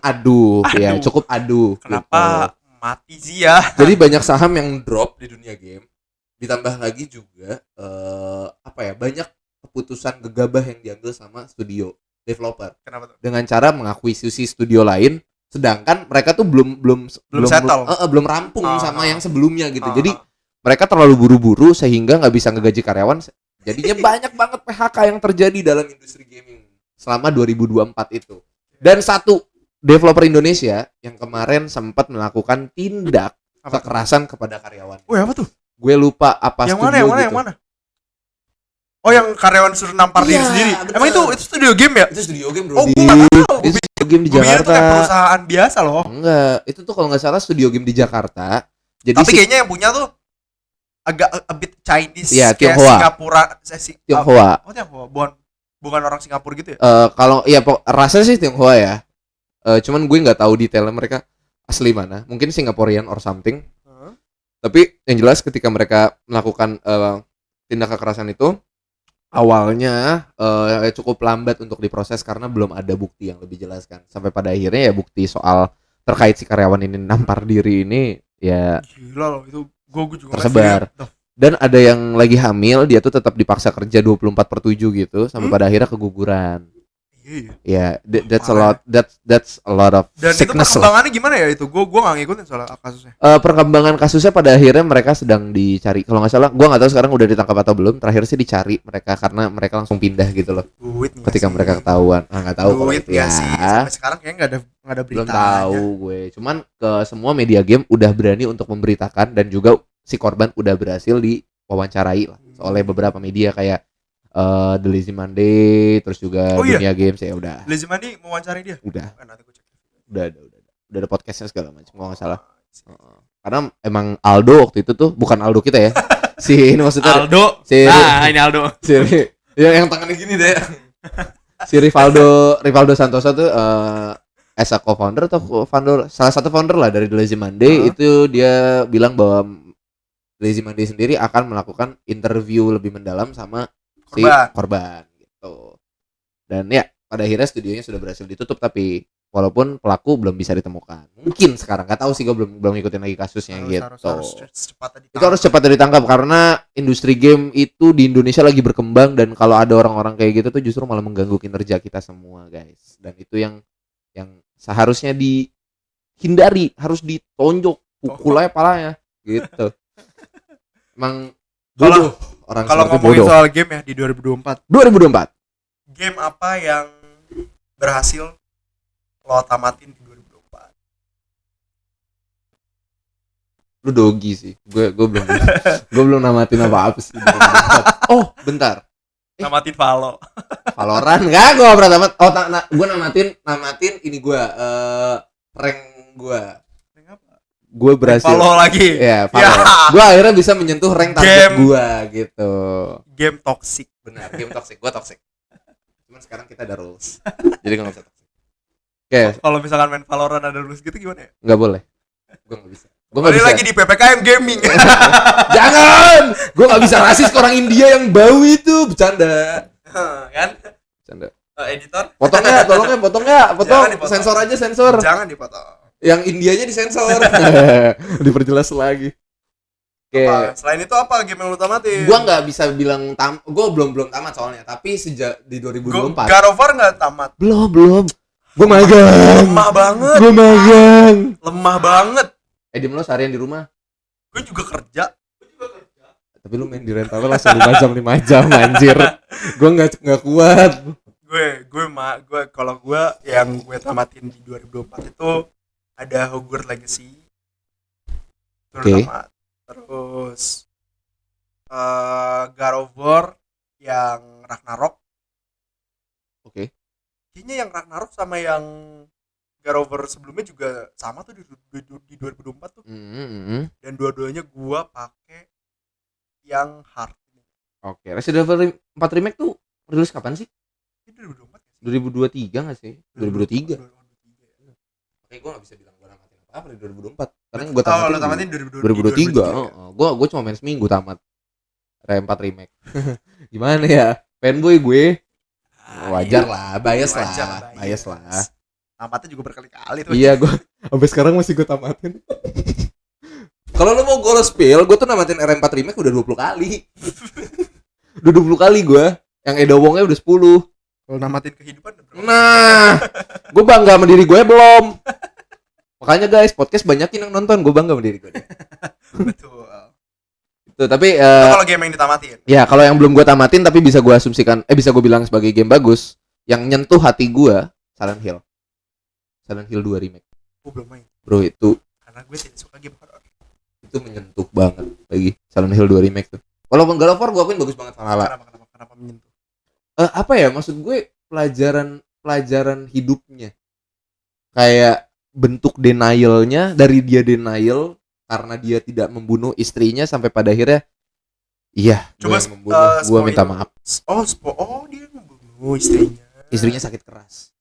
aduh. Ya cukup aduh. Kenapa gitu. Mati sih ya? Jadi banyak saham yang drop di dunia game. Ditambah lagi juga banyak keputusan gegabah yang diambil sama studio developer. Kenapa tuh? Dengan cara mengakuisisi studio lain, sedangkan mereka tuh belum rampung sama yang sebelumnya gitu. Jadi mereka terlalu buru-buru sehingga nggak bisa ngegaji karyawan. Jadinya banyak banget PHK yang terjadi dalam industri gaming selama 2024 itu. Dan satu developer Indonesia yang kemarin sempat melakukan tindak kekerasan kepada karyawan. Oh, apa tuh? Gue lupa apa yang studio mana, yang mana? Oh, yang karyawan suruh nampar diri sendiri. Betul. Emang itu studio game ya? Itu studio game, Oh, bro. gue nggak tahu. Itu studio game di Jakarta. Itu kayak perusahaan biasa loh. Enggak, itu tuh kalau nggak salah studio game di Jakarta. Jadi tapi kayaknya yang punya tuh agak a bit Chinese, ya, kayak Tionghoa. Singapura. Tionghoa. Oh, Tionghoa. Bukan orang Singapura gitu ya? Kalau rasanya sih Tionghoa ya. Cuman gue nggak tahu detailnya mereka asli mana. Mungkin Singaporean or something. Tapi yang jelas ketika mereka melakukan tindak kekerasan itu awalnya cukup lambat untuk diproses karena belum ada bukti yang lebih jelas kan. Sampai pada akhirnya ya bukti soal terkait si karyawan ini nampar diri ini ya gila loh itu gue juga tersebar. Dan ada yang lagi hamil, dia tuh tetap dipaksa kerja 24/7 gitu sampai pada akhirnya keguguran. Iya. That's a lot of dan sickness. Dan itu perkembangannya gimana ya itu? Gue nggak ngikutin soal kasusnya. Perkembangan kasusnya pada akhirnya mereka sedang dicari. Kalau nggak salah, gue nggak tahu sekarang udah ditangkap atau belum. Terakhir sih dicari mereka karena mereka langsung pindah gitu loh. Duit ketika sih? Mereka ketahuan. Nggak tahu. Duit nggak sih? Sampai sekarang kayaknya nggak ada belum beritanya. tahu gue. Cuman ke semua media game udah berani untuk memberitakan dan juga si korban udah berhasil diwawancarai lah oleh beberapa media kayak The Lazy Monday, terus juga Dunia Games ya udah. Lazy Monday mau wawancari dia? Udah. Nanti gue cek. Udah ada podcastnya segala macam kalau nggak salah. Karena emang Aldo waktu itu tuh bukan Aldo kita ya. Si ini maksudnya Aldo. Ini Aldo. Yang tangannya gini deh. Si Rivaldo Santosa tuh as a co-founder atau founder, salah satu founder lah dari The Lazy Monday. Itu dia bilang bahwa Lazy Monday sendiri akan melakukan interview lebih mendalam sama si korban gitu. Dan ya pada akhirnya studionya sudah berhasil ditutup tapi walaupun pelaku belum bisa ditemukan. Mungkin sekarang nggak tahu sih, gue belum ngikutin lagi kasusnya gitu. Itu harus cepat ditangkap karena industri game itu di Indonesia lagi berkembang dan kalau ada orang-orang kayak gitu tuh justru malah mengganggu kinerja kita semua guys. Dan itu yang seharusnya dihindari, harus ditonjok, pukul aja palanya gitu. Emang bodoh. Kalau ngomongin soal game ya di 2024. Game apa yang berhasil lo tamatin di 2024? Lu dogi sih. Gue belum namatin apa sih. Oh, bentar. Namatin Valorant enggak, gue pernah tamat. Oh, gue namatin ini gue rank gue. Gue berhasil follow lagi. Ya, gue akhirnya bisa menyentuh rank target gue gitu. Game toxic. Benar, game toxic. Gue toxic. Cuman sekarang kita ada rules. Jadi gak bisa toxic. Oke. Kalau misalkan main Valorant ada rules gitu gimana ya? Gak boleh. Gue gak bisa. Gue gak bisa. Lagi di PPKM gaming. Jangan. Gue gak bisa rasis ke orang India yang bau itu. Bercanda. Kan? Bercanda. Editor. Potong. Sensor aja. Jangan dipotong. Yang Indianya disensor. Diperjelas lagi. Oke. Selain itu apa game yang lu tamatin? Gua nggak bisa bilang gua belum tamat soalnya. Tapi sejak di 2024. God of War nggak tamat. Belum. Gua magang. Lemah banget. Diem lo seharian di rumah. Gue juga kerja. Tapi lu main di rental langsung 5 jam anjir. Gua nggak kuat. Gue kalau gue yang gue tamatin di 2024 itu ada Hogwarts Legacy. Terus God of War yang Ragnarok. Oke. Kayaknya yang Ragnarok sama yang God of War sebelumnya juga sama tuh di 2024 tuh. Dan dua-duanya gua pakai yang hard. Oke. Resident Evil 4 Remake tuh rilis kapan sih? 2024 2023 nggak sih? 2023. Oke, gue nggak bisa bilang gue namatin apa di 2024 karena gue tamatin 2023. Gue cuma main seminggu tamat Rem 4 Remake. Gimana ya, fanboy gue. Wajar lah, bias lah. Tamatnya juga berkali-kali tuh. Iya, gue sampai sekarang masih gue tamatin. Kalau lo mau gue spill, gue tuh namatin RM4 Remake udah 20 kali. Udah 20 kali gue. Yang edowongnya udah 10. Kalau namatin kehidupan berapa? Nah, gue bangga sama diri gue belum. Makanya guys, podcast banyakin yang nonton, gue bangga sama diri gue. Betul. Itu tapi kalau game yang ditamatin. Ya, kalau yang belum gue tamatin tapi bisa gue asumsikan bisa gue bilang sebagai game bagus, yang nyentuh hati gue, Silent Hill 2 Remake. Gue belum main. Bro, itu karena gue tidak suka game horror. Itu menyentuh banget lagi Silent Hill 2 Remake tuh. Walaupun God of War gue akuin bagus banget Valhalla. Kenapa menyentuh? Apa ya, maksud gue pelajaran hidupnya. Kayak bentuk denialnya, dari dia denial karena dia tidak membunuh istrinya sampai pada akhirnya coba gue minta maaf. Dia membunuh istrinya sakit keras.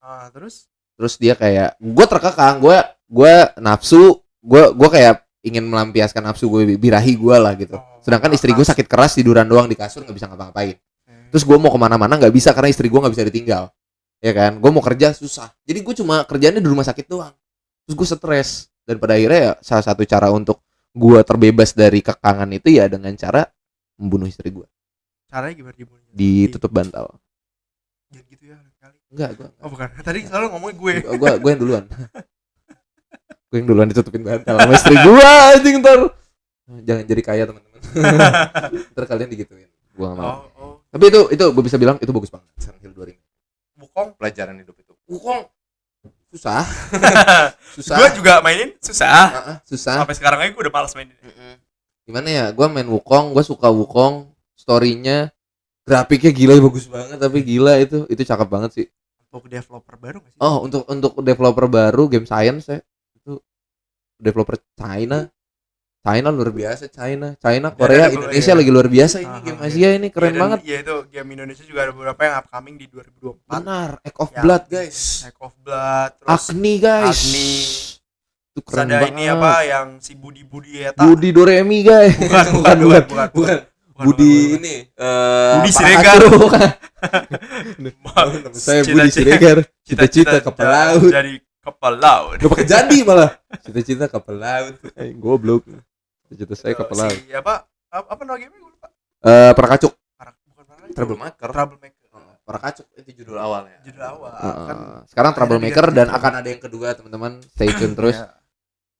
Terus dia kayak gue terkekang, gue nafsu, gue kayak ingin melampiaskan nafsu gue, birahi gue lah gitu. Sedangkan istri gue sakit keras, tiduran doang di kasur, nggak bisa ngapa-ngapain. Terus gue mau kemana-mana nggak bisa karena istri gue nggak bisa ditinggal, ya kan? Gue mau kerja susah, jadi gue cuma kerjanya di rumah sakit doang. Terus gue stres, dan pada akhirnya ya salah satu cara untuk gue terbebas dari kekangan itu ya dengan cara membunuh istri gue. Caranya gimana dibunuh? Ditutup bantal. Jangan gitu ya kali. Enggak, gue. Oh bukan. Tadi selalu ngomongin gue. Gue yang duluan. Gue yang duluan ditutupin bantal sama istri gue anjing ntar. Jangan jadi kaya teman-teman. Ntar kalian digituin. Gue gak mau. Tapi itu gue bisa bilang itu bagus banget. Silent Hill 2 Remake. Wukong Pelajaran hidup itu. Wukong susah. Susah. Gue juga mainin susah. Susah. Sampai sekarang aja gue udah malas mainin. Gimana ya? Gue main Wukong, gue suka Wukong. Story-nya, grafiknya gila, bagus banget. Tapi gila itu cakep banget sih. Untuk developer baru nggak sih? Oh, untuk developer baru Game Science ya. Itu developer China luar biasa. China, Korea, Indonesia lagi luar biasa ini. Game Asia ini keren banget. Iya itu game Indonesia juga ada beberapa yang upcoming di 2024. Benar, Act of Blood guys. Act of Blood, terus Agni guys. Itu keren banget. Ini apa yang si Budi Eta. Budi Doremi guys. Bukan. Budi ini Budi Siregar. Saya Budi Siregar. Cita-cita kapal laut. Jadi kapal laut. Gak pakai jadi malah. Cita-cita kapal laut. Goblok. Cita-cita saya kapal laut. Apa nama game-nya gue lupa. Perakacuk. Troublemaker. Perakacuk itu judul awalnya. Kan sekarang Troublemaker dan akan ada yang kedua teman-teman. Stay tune terus.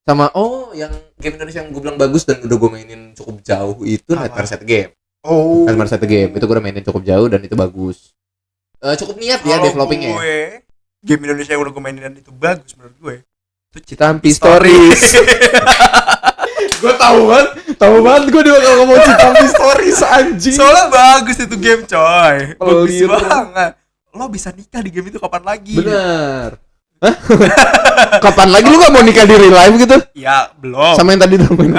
Sama yang game Indonesia yang gue bilang bagus dan udah gue mainin cukup jauh itu Nightmare Set Game. Nightmare Set Game itu gue udah mainin cukup jauh dan itu bagus. Cukup niat ya developingnya. Game Indonesia yang udah gue mainin dan itu bagus menurut gue. Itu Citampi Stories. Gue tahu banget gue dia bakal ngomong Citampi Stories anjing. Soalnya bagus itu game coy. Bagus banget. Lo bisa nikah di game itu kapan lagi? Bener. Hah? Kapan lagi lu gak mau nikah di real life gitu? Ya belum. Sama yang tadi udah main.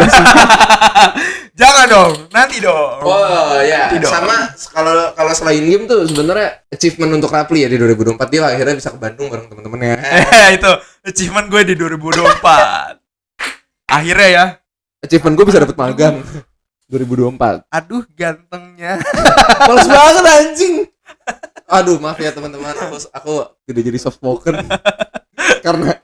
Jangan dong, nanti dong. Oh ya. Sama kalau selain game tuh sebenarnya achievement untuk Rapli ya di 2024 dia akhirnya bisa ke Bandung bareng teman-temannya. Itu achievement gue di 2024. Akhirnya ya. Achievement gue bisa dapet magang 2024. Aduh gantengnya. Males banget anjing. Aduh maaf ya teman-teman, aku tidak jadi soft spoken karena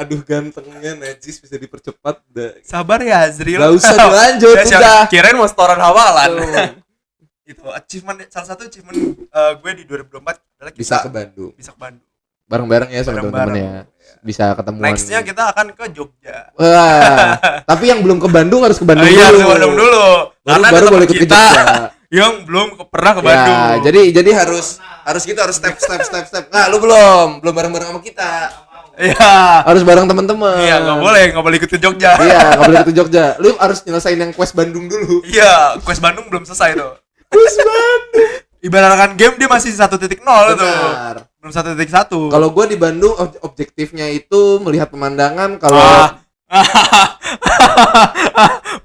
aduh gantengnya najis bisa dipercepat. Sabar ya Azril. Gak usah dilanjut udah. Kirain mau setoran hawalan. Itu salah satu achievement gue di 2024 adalah kita bisa ke Bandung. Bareng-bareng ya sama teman-teman ya. Bisa ketemuan. Nextnya kita akan ke Jogja. Wah, tapi yang belum ke Bandung harus ke Bandung dulu. Iya, ke Bandung dulu. Baru boleh ikut ke Jogja. Yang belum pernah ke Bandung. Ya, jadi harus gitu, harus step. Nah, lu belum bareng-bareng sama kita. Iya. Harus bareng teman-teman. Iya, enggak boleh ikut ke Jogja. Iya, enggak boleh ikut ke Jogja. Lu harus nyelesain yang quest Bandung dulu. Iya, quest Bandung belum selesai tuh. Quest Bandung. Ibaratkan game dia masih 1.0 tuh. Belum 1.1. Kalau gua di Bandung objektifnya itu melihat pemandangan kalau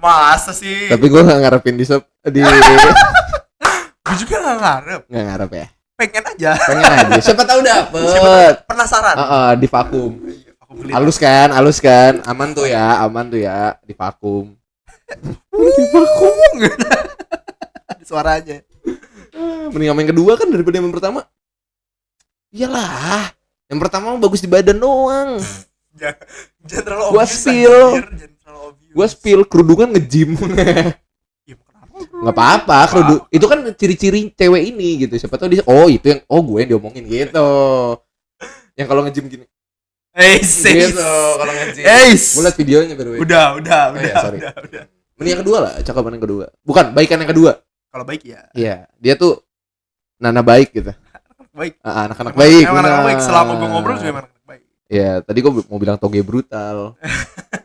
masa sih? Tapi gua enggak ngarepin di Gue juga enggak ngarep ya. Pengen aja. Siapa tahu dapet. Penasaran. Di vakum. Halus kan? Aman tuh ya, di vakum. Di vakum. Suaranya. Mending sama yang kedua kan daripada yang pertama. Iyalah. Yang pertama bagus di badan doang. Jangan terlalu obvious. Gua spill kerudungan nge-gym. Nggak apa-apa, itu kan ciri-ciri cewek ini gitu. Siapa tahu dia itu yang gue yang diomongin gitu. Yang kalau nge-gym gini. Gitu kalau nge-gym. Gue liat videonya by the way. Udah. Sorry. Mending yang kedua lah, cakapan yang kedua. Bukan, baikan yang kedua. Kalau baik ya. Iya, dia tuh nana baik gitu. Baik. Anak-anak baik. Anak-anak baik selama gue ngobrol juga anak-anak baik. Iya, tadi gue mau bilang toge brutal.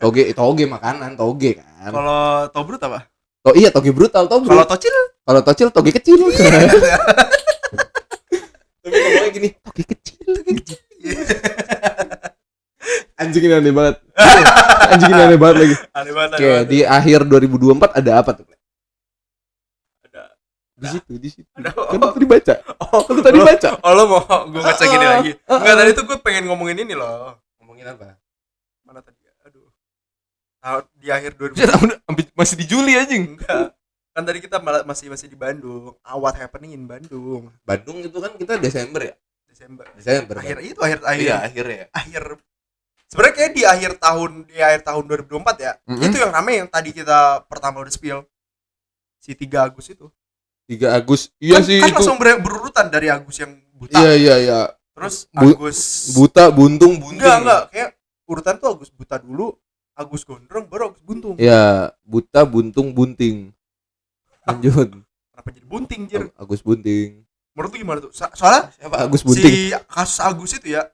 Toge makanan, toge kan. Kalau tobrut apa? Iya, toge brutal, tobrut. Kalau tocil toge kecil. Tapi ngomongnya gini, toge kecil. Anjing ini aneh banget. Aneh banget lagi. Oke, di akhir 2024 ada apa tuh? Di situ. Kan tadi baca. Tadi baca. Lo mau gue ngecek ini lagi? Enggak, tadi tuh gue pengen ngomongin ini loh. Ngomongin apa? Mana tadi? Aduh. Di akhir 2024 masih di Juli anjing. Enggak. Kan tadi kita masih di Bandung. What happening in Bandung? Bandung itu kan kita Desember ya? Desember. Akhir Bandung. itu akhir. Iya, akhirnya ya. Akhir. Sebenarnya kayak di akhir tahun 2024 ya. Itu yang rame yang tadi kita pertama udah spill. Si 3 Agus itu. 3 Agus. Iya kan, sih kan itu. langsung berurutan dari Agus yang buta. Iya. Terus Agus buta, buntung. Enggak, kayak urutan tuh Agus buta dulu, Agus gondrong, baru Agus buntung. Iya, buta, buntung, bunting. Lanjut. Kenapa jadi bunting, Jir? Agus bunting. Menurut lu gimana tuh? Soalnya siapa Agus bunting? Si kasus Agus itu ya,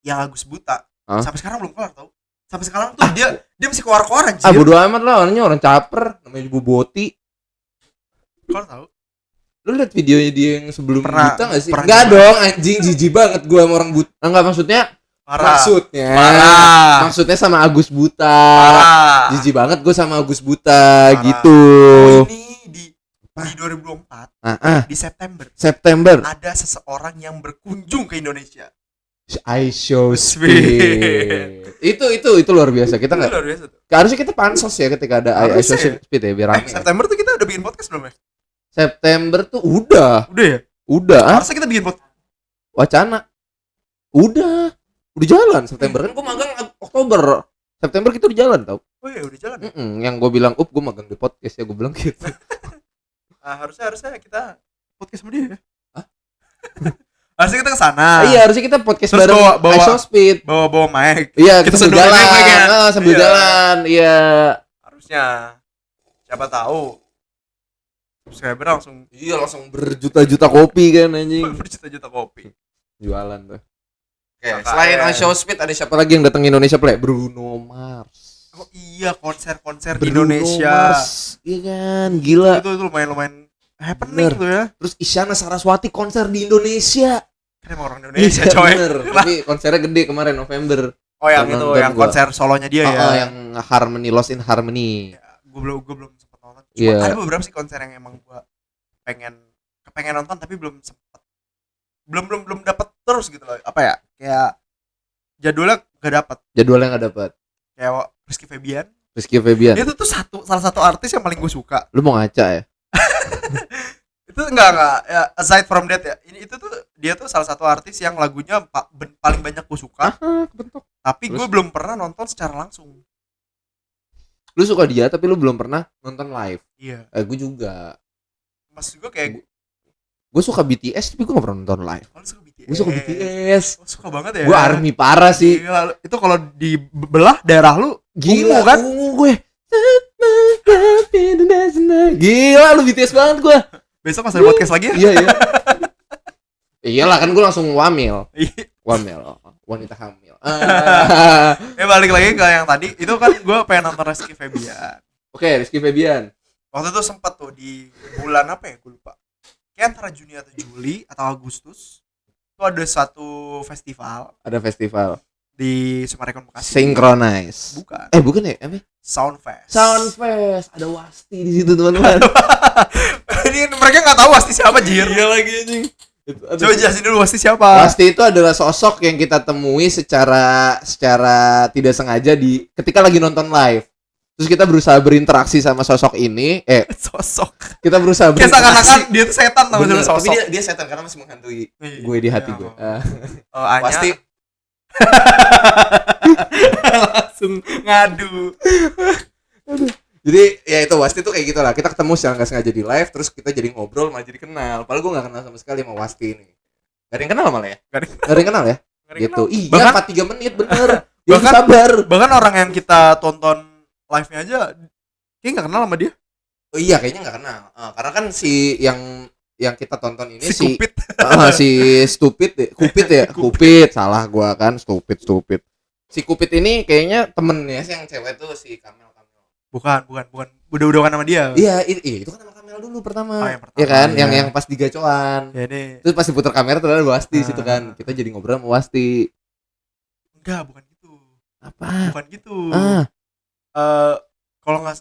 yang Agus buta, sampai sekarang belum kelar tau. Sampai sekarang tuh dia masih keluar-keluar anjir. Bodo amat lah, orangnya orang caper, namanya Bu Boti. Kau tahu? Lu liat videonya dia yang sebelum buta gak sih? Enggak Enggak dong, anjing, jijik banget gua sama orang buta. Enggak, maksudnya Maksudnya sama Agus buta. Jijik banget gua sama Agus buta. Gitu. Oh, ini di 2024 di September ada seseorang yang berkunjung ke Indonesia. I show speed. Itu luar biasa. Kita nggak. Harusnya kita pansos ya ketika ada I show speed ya biar rame. September tuh kita udah bikin podcast belum ya? September tuh udah ya? Udah. Harusnya kita bikin podcast. Wacana. Udah jalan. September kan gua magang Oktober. September kita udah jalan tau. Oh iya udah jalan. Yang gua bilang gua magang di podcast ya, gua bilang gitu. Harusnya kita podcast sama dia ya. Harusnya kita kesana. Iya, harusnya kita podcast bareng I show speed. Bawa mic. Iya, kita sambil jalan. Sambil jalan. Iya. Harusnya. Siapa tahu. Subscriber langsung berjuta-juta kopi kan anjing. Berjuta-juta kopi. Jualan tuh. Oke, selain I show speed ada siapa lagi yang datang Indonesia Play? Bruno Mars. Oh iya, konser di Indonesia. Iya kan, gila. Itu lumayan happening tuh ya. Terus Isyana Saraswati konser di Indonesia. Kan emang orang Indonesia coy. Tapi konsernya gede kemarin November. Oh yang itu yang konser solonya dia ya. Yang Harmony, Lost in Harmony. Ya, gue belum sempet nonton. Cuma ada beberapa sih konser yang emang gue pengen nonton tapi belum sempet. Belum dapet terus gitu loh. Apa ya? Kayak jadwalnya gak dapet. Kayak Rizky Febian. Itu tuh salah satu artis yang paling gue suka. Lu mau ngaca ya? Itu enggak ya, aside from that ya. Itu tuh dia tuh salah satu artis yang lagunya paling banyak gue suka. Tapi gue belum pernah nonton secara langsung. Lu suka dia tapi lu belum pernah nonton live. Iya. Gue juga. Maksud gue kayak gue suka BTS tapi gue gak pernah nonton live. Oh, lu suka BTS? Gue suka BTS. Oh, suka banget ya. Gue ARMY parah sih. Gila, itu kalau dibelah daerah lu gila kan? Gue. Gila lu BTS banget gue. Besok pas ada podcast lagi ya? Iya. Iyalah kan gue langsung wamil. Wanita hamil. Balik lagi ke yang tadi. Itu kan gue pengen nonton Rizky Febian. Oke, Rizky Febian. Waktu itu sempat tuh di bulan apa ya? Gue lupa. Kayak antara Juni atau Juli atau Agustus. Itu ada satu festival. Ada festival di Sumarekon Bekasi. Synchronize. Bukan ya? Soundfest. Ada Wasti di situ teman-teman. Ini mereka nggak tahu Wasti siapa, Jir. Iya lagi anjing. Coba jelasin dulu Wasti siapa. Wasti itu adalah sosok yang kita temui secara tidak sengaja ketika lagi nonton live. Terus kita berusaha berinteraksi sama sosok ini. Kita berusaha berinteraksi. Kayak seakan-akan dia tuh setan tau sama sosok. Tapi dia setan karena masih menghantui gue di hati gue. Wasti langsung ngadu. Jadi ya itu Wasti tuh kayak gitulah. Kita ketemu secara nggak sengaja di live, terus kita jadi ngobrol malah jadi kenal. Padahal gue nggak kenal sama sekali sama Wasti ini. Gak ada yang kenal malah ya? Gak ada yang kenal ya? Gitu. Iya 4-3 menit bener. Bahkan sabar. Bahkan orang yang kita tonton live-nya aja kayaknya nggak kenal sama dia. Oh iya kayaknya nggak kenal. Karena kan si yang kita tonton ini si Kupit. Si Stupid ya. Kupit. Salah gua kan stupid. Si Kupit ini kayaknya temennya sih yang cewek tuh si Kamel. Bukan. Udah kan sama dia. Iya, itu kan sama Kamel dulu pertama. Iya kan? Iya. Yang pas di gacoan. Ya deh. Terus pas diputar kamera terus ada Wasti situ kan. Kita jadi ngobrol sama Wasti. Enggak, bukan gitu. Apa? Bukan gitu. Kalau nggak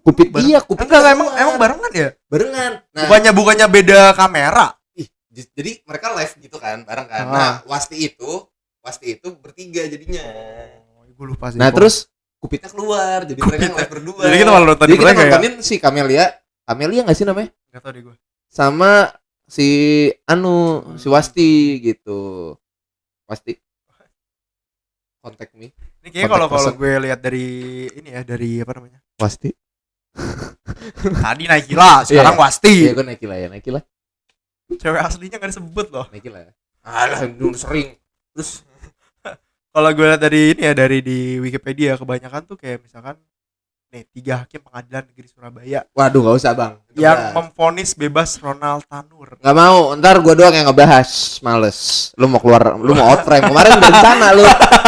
Kupit iya, Kupit enggak emang barengan ya? Barengan. Nah, bukannya beda kamera. Jadi mereka live gitu kan, bareng kan. Nah, Wasti itu bertiga jadinya. Gue lupa sih. Nah, terus Kupitnya keluar, jadi mereka live berdua. Jadi kita malah nontonin si Kamelia Camelia nggak sih namanya? Nggak tahu deh gue. Sama si Wasti gitu. Wasti contact me. Ini kayaknya kalau gue lihat dari ini ya, dari apa namanya? Wasti. Tadi Naikila, sekarang Wasti. Iya, gue Naikila. Cewek aslinya nggak disebut loh. Naikila. Alah, dulu sering. Terus kalau gue lihat dari ini ya, dari di Wikipedia, kebanyakan tuh kayak misalkan nih 3 hakim pengadilan negeri Surabaya. Waduh, nggak usah bang. Yang memvonis bebas Ronald Tanur. Nggak mau, ntar gue doang yang ngebahas, males. Lu mau out frame. Kemarin udah rencana lu.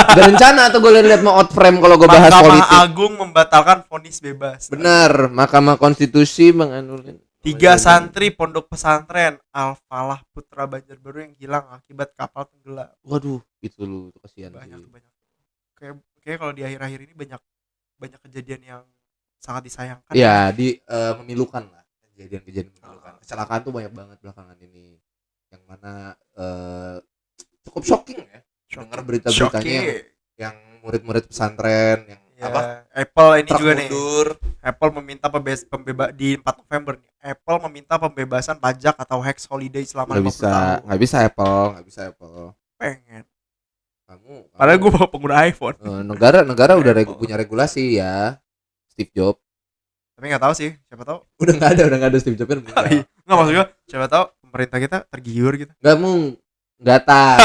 Udah rencana tuh gue lihat mau out frame kalau gue bahas politik. Mahkamah Agung membatalkan vonis bebas. Bener, Mahkamah Konstitusi menganulir. 3 santri pondok pesantren Al-Falah Putra Banjarbaru yang hilang akibat kapal tenggelam. Waduh, itu lu kasihan. Banyak. Kayak kalau di akhir-akhir ini banyak kejadian yang sangat disayangkan. Iya, memilukan lah. Kejadian memilukan. Kecelakaan tuh banyak banget belakangan ini. Yang mana cukup shocking ya. Dengar berita-beritanya yang murid-murid pesantren yang Apple ini juga mundur. Nih. Apple meminta di 4 November nih. Apple meminta pembebasan pajak atau tax holiday selama 50 tahun. Nggak bisa Apple. Pengen. Kamu padahal gue pengguna iPhone. Negara udah punya regulasi ya. Steve Jobs. Tapi nggak tahu sih, siapa tahu. Udah nggak ada Steve Jobs kan. Nggak, maksud gue siapa tahu pemerintah kita tergiur gitu. Nggak tahu.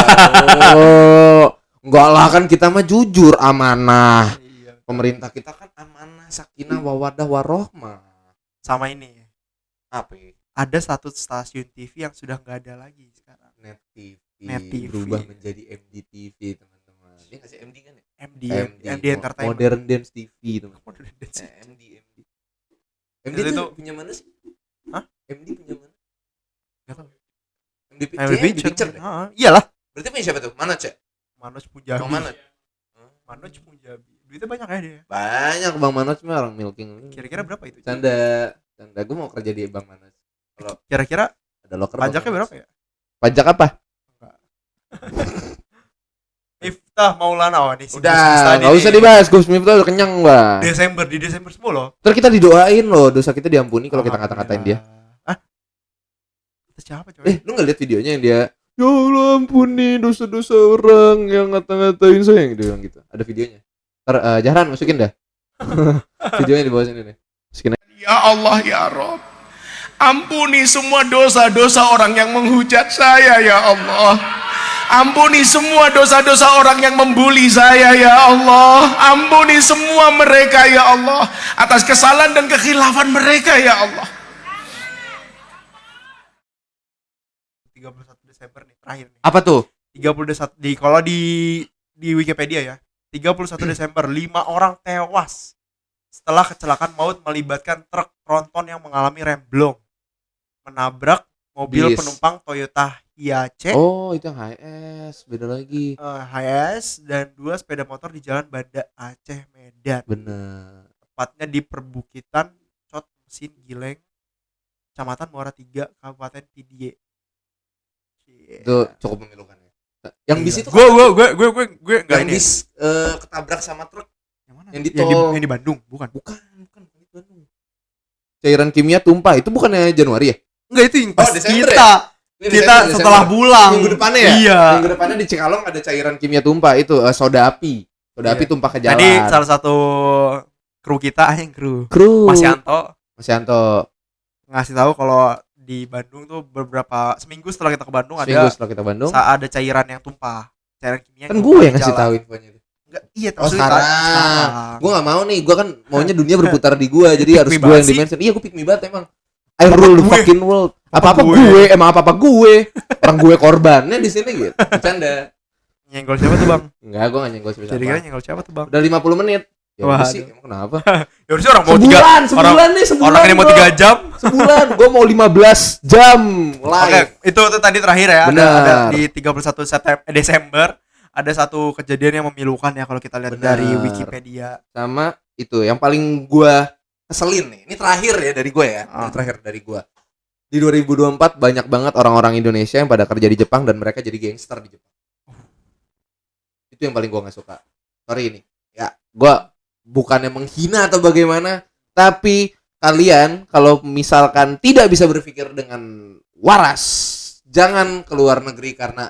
Enggak lah, kan kita mah jujur, amanah. Iya. Pemerintah kita kan amanah, sakinah, mawaddah, warohmah. Sama ini. Apa? Ada satu stasiun TV yang sudah nggak ada lagi sekarang. Net TV berubah menjadi MDTV, teman-teman. Dia ngasih MD kan ya? MD Entertainment. Modern Dance TV, teman. Modern Dance. MD itu punya mana sih? Hah? MD punya mana? Enggak tahu. MD Picture. Iyalah. Berarti punya siapa tuh? Manoj ya? Manoj Punjabi. Manoj Punjabi. Duitnya banyak ya dia. Banyak Bang Manoj mah orang milking. Kira-kira berapa itu? Canda. Gue mau kerja di Bang Manoj. Kalau kira-kira ada loker pajaknya berapa ya? Pajak apa? Miftah Maulana nih. Udah, nggak usah dibahas. Gus Miftah udah kenyang, Bang. Di Desember semua loh. Terus kita didoain loh, dosa kita diampuni kalau kita ngata-ngatain dia. Itu siapa coba? Lu nggak lihat videonya yang dia, ya Allah ampuni dosa-dosa orang yang ngata-ngatain saya, yang dia bilang gitu. Ada videonya. Ntar Jahran masukin dah. Videonya di bawah sini nih. Masukin. Ya Allah ya Rabb, ampuni semua dosa-dosa orang yang menghujat saya ya Allah. Ampuni semua dosa-dosa orang yang membuli saya ya Allah. Ampuni semua mereka ya Allah atas kesalahan dan kekhilafan mereka ya Allah. 31 Desember nih terakhir nih. Apa tuh? 31 kalau di Wikipedia ya. 31 Desember 5 orang tewas setelah kecelakaan maut melibatkan truk tronton yang mengalami remblong menabrak mobil penumpang Toyota Hiace. Oh, itu yang HS, beda lagi. HS dan 2 sepeda motor di Jalan Banda Aceh, Medan. Bener. Tepatnya di perbukitan Cot Mesin Gileng, Kecamatan Muara 3, Kabupaten Pidie. Itu cukup memilukan ya. Yang bis itu gue enggak ini. Bis ketabrak sama truk. Yang mana? Yang di tol. Yang di Bandung, bukan di Bandung. Cairan kimia tumpah, itu bukannya Januari ya? Enggak, itu yang pas Desember kita. Ya? Kita setelah pulang minggu depannya ya? Iya. Minggu depannya di Cikalong ada cairan kimia tumpah itu soda api. Soda api tumpah ke jalan. Tadi salah satu kru kita kru Mas Yanto ngasih tahu kalau di Bandung tuh seminggu setelah kita ke Bandung ada cairan yang tumpah. Cairan kimia. Kan gue yang ngasih tahu infonya itu. Enggak, iya sekarang. Gue enggak mau nih, gue kan maunya dunia berputar di gue, jadi harus gue yang dimention. Iya, gue pick me banget emang. I rule the fucking world. Apa-apa gue, emang apa-apa gue. Orang gue korbannya di sini gitu. Bercanda. Nyenggol siapa tuh, Bang? Enggak, gue enggak nyenggol siapa. Jadi kira nyenggol siapa tuh, Bang? Udah 50 menit. Ya udah sih, emang kenapa? Ya harusnya orang mau 3 sebulan nih, orang ini mau 3 jam. Sebulan, gue mau 15 jam live. Oke, itu tadi terakhir ya. Ada di 31 Desember ada satu kejadian yang memilukan ya kalau kita lihat dari Wikipedia. Sama itu yang paling gue keselin nih. Ini terakhir ya dari gue ya. Ini terakhir dari gue. Di 2024 banyak banget orang-orang Indonesia yang pada kerja di Jepang dan mereka jadi gangster di Jepang. Itu yang paling gue nggak suka. Sorry ini. Ya, gue bukannya menghina atau bagaimana, tapi kalian kalau misalkan tidak bisa berpikir dengan waras, jangan keluar negeri, karena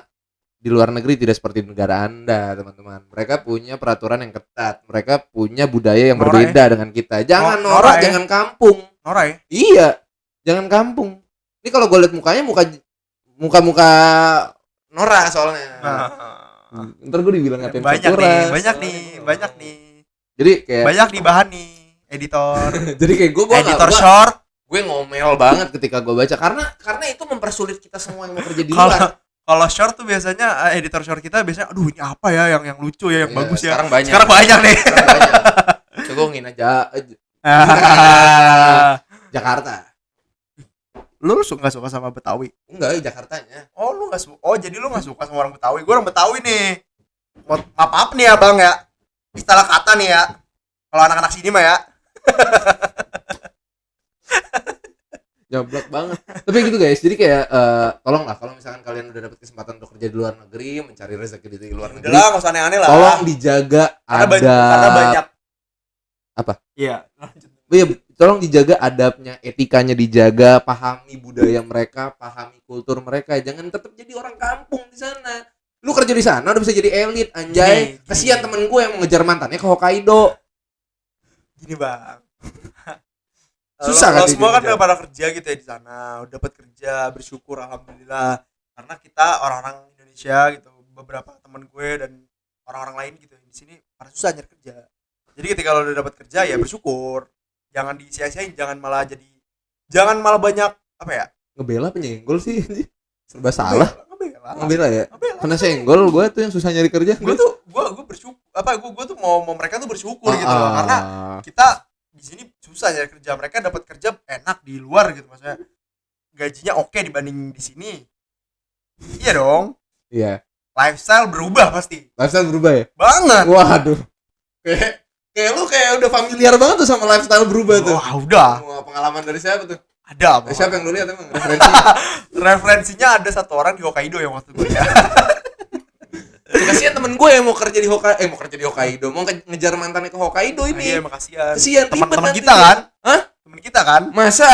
di luar negeri tidak seperti negara Anda, teman-teman. Mereka punya peraturan yang ketat, mereka punya budaya yang berbeda dengan kita. Jangan norak, jangan kampung. Norak ya? Iya, jangan kampung. Ini kalau gue liat mukanya muka norak soalnya. Ntar gue dibilang ngatain banyak nih. Jadi kayak banyak nih bahan nih, editor. Jadi kayak gue editor short. Gue ngomel banget ketika gue baca karena itu mempersulit kita semua yang mau kerja di luar. Kalau short tuh biasanya editor short kita biasanya aduh ini apa ya yang lucu ya, yang bagus ya. Sekarang banyak nih. Coba ngomongin aja Jakarta. Lu suka sama Betawi? Enggak, Jakartanya. Oh, lu enggak suka. Oh, jadi lu enggak suka sama orang Betawi. Gue orang Betawi nih. Maaf nih ya, Bang ya. Istilah kata nih ya. Kalau anak-anak sini mah ya. Jablak banget. Tapi gitu guys, jadi kayak tolonglah kalau misalkan kalian udah dapat kesempatan untuk kerja di luar negeri, mencari rezeki di luar negeri. Udah lah, enggak usah aneh-aneh lah. Tolong dijaga karena banyak. Apa? Iya. Iya, tolong dijaga adabnya, etikanya dijaga, pahami budaya mereka, pahami kultur mereka. Jangan tetap jadi orang kampung di sana. Lu kerja di sana udah bisa jadi elit, anjay. Kasihan temen gue yang mau ngejar mantannya ke Hokkaido. Gini, Bang. Susah kan semua kan udah pada kerja gitu ya di sana, udah dapat kerja, bersyukur alhamdulillah. Karena kita orang-orang Indonesia gitu, beberapa teman gue dan orang-orang lain gitu di sini pada susah nyari kerja. Jadi ketika lo udah dapat kerja ya bersyukur. Jangan disia-siain, jangan malah banyak apa ya? Ngebela penyenggol sih. Serba salah. Ngebela ya. Kena senggol gue tuh yang susah nyari kerja. Gue bersyukur gue tuh mau mereka tuh bersyukur gitu loh. Karena kita di sini susah nyari kerja, mereka dapat kerja enak di luar gitu, maksudnya gajinya oke dibanding di sini. Iya dong. Iya. Lifestyle berubah pasti. Lifestyle berubah ya? Banget. Waduh. Kayak lu kayak udah familiar banget tuh sama lifestyle berubah tuh. Wah, udah. Pengalaman dari siapa tuh? Ada apa? Siapa yang lu lihat emang referensinya? Referensinya ada satu orang di Hokkaido yang waktu gue ya. Kasihan temen gue yang mau kerja di Hokkaido, mau ngejar mantannya ke Hokkaido ini. Iya, makasihan. Kasihan teman-teman kita kan? Hah? Temen kita kan? Masa?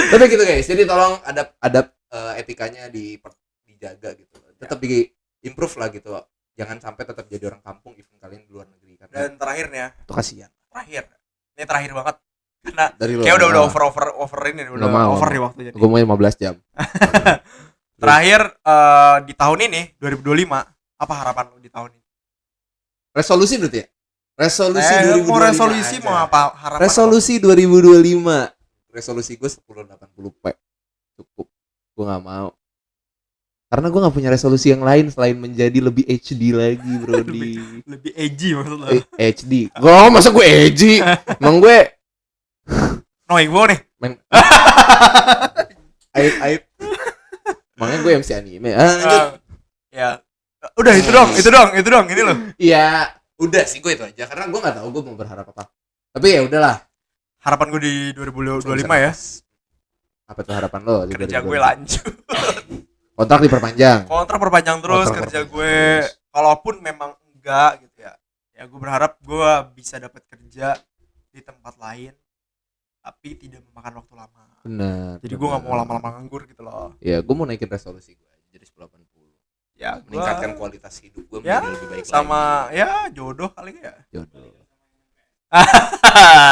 Tapi gitu guys, jadi tolong adab etikanya dijaga gitu. Tetap di-improve lah gitu. Jangan sampai tetap jadi orang kampung even kalian di luar negeri. Dan terakhirnya, itu kasihan. Ini terakhir banget. Karena kayak udah over ini, udah over nih waktunya. Gue mau 15 jam. Terakhir di tahun ini 2025, apa harapan lu di tahun ini? Resolusi berarti ya? Resolusi 2025. Mau resolusi aja. Mau apa harapan? Resolusi 2025. Resolusi gue 1080p. Cukup. Gue enggak mau. Karena gue enggak punya resolusi yang lain selain menjadi lebih HD lagi, Brody. lebih edgy maksud lo? HD. Masa gue edgy? Emang gue Noibo nih. Aib. Makanya gue MC anime. Ya. Udah itu dong ini loh. Iya, udah sih gue itu aja karena gue enggak tahu gue mau berharap apa. Tapi ya udahlah. Harapan gue di 2025 ya. Apa tuh harapan lo? Kerja gue lanjut. Kontrak diperpanjang. Kontrak perpanjang terus, kerja gue. Kalaupun memang enggak gitu ya. Ya gue berharap gue bisa dapat kerja di tempat lain tapi tidak memakan waktu lama. Benar. Jadi gue nggak mau lama-lama nganggur gitu loh. Ya, gue mau naikin resolusi gue jadi 1080. Ya, meningkatkan kualitas hidup gue menjadi lebih baik sama lagi. Ya jodoh kali ya. Jodoh.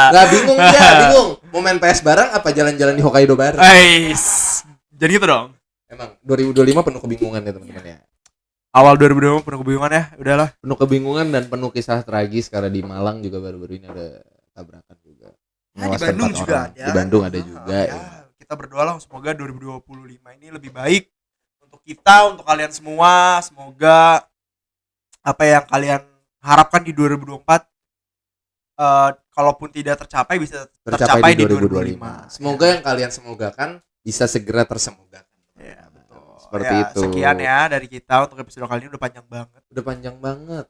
Nggak bingung. Mau main PS bareng apa jalan-jalan di Hokkaido bareng? Jadi gitu dong. Emang 2025 penuh kebingungan ya teman-teman ya. Awal 2025 penuh kebingungan ya, udahlah. Penuh kebingungan dan penuh kisah tragis karena di Malang juga baru-baru ini ada tabrakan juga. Nah, di Bandung juga ada. Di Bandung ada juga. Ya. Kita berdoa lah semoga 2025 ini lebih baik untuk kita, untuk kalian semua. Semoga apa yang kalian harapkan di 2024 kalaupun tidak tercapai bisa tercapai di 2025. Semoga yang kalian semogakan bisa segera tersemogakan. Ya, betul. Seperti itu. Sekian ya dari kita untuk episode kali ini udah panjang banget.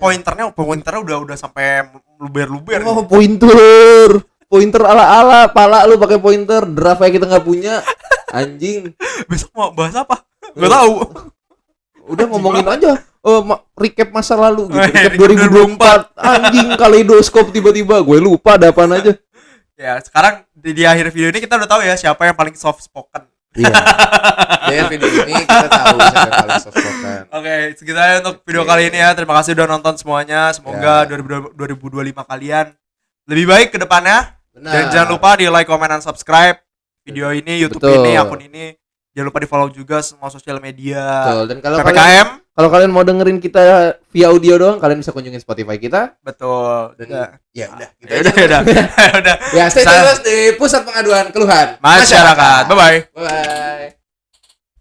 Pointernya udah sampai luber-luber. Oh, pointer ala-ala, pala lu pakai pointer, draft kayak kita nggak punya, anjing. Besok mau bahas apa? Nggak tahu. Udah ngomongin aja, recap masa lalu gitu, recap 2024, anjing kaleidoskop tiba-tiba, gue lupa ada apaan aja. Ya, sekarang di akhir video ini kita udah tahu ya siapa yang paling soft spoken. Iya. Dari video ini kita tahu siapa yang paling soft spoken. Oke, segitu aja untuk video kali ini ya. Terima kasih udah nonton semuanya. Semoga 2025 kalian lebih baik ke depannya. Benar. Dan jangan lupa di like, comment, dan subscribe video ini, YouTube Betul. ini, akun ini. Jangan lupa di follow juga semua sosial media. Betul. Dan kalau PPKM. Kalau kalian mau dengerin kita via audio doang, kalian bisa kunjungin Spotify kita. Betul. Dan ya udah. Gitu Udah. Udah. Ya, stay terus di pusat pengaduan keluhan Masyarakat. Bye bye. Bye bye.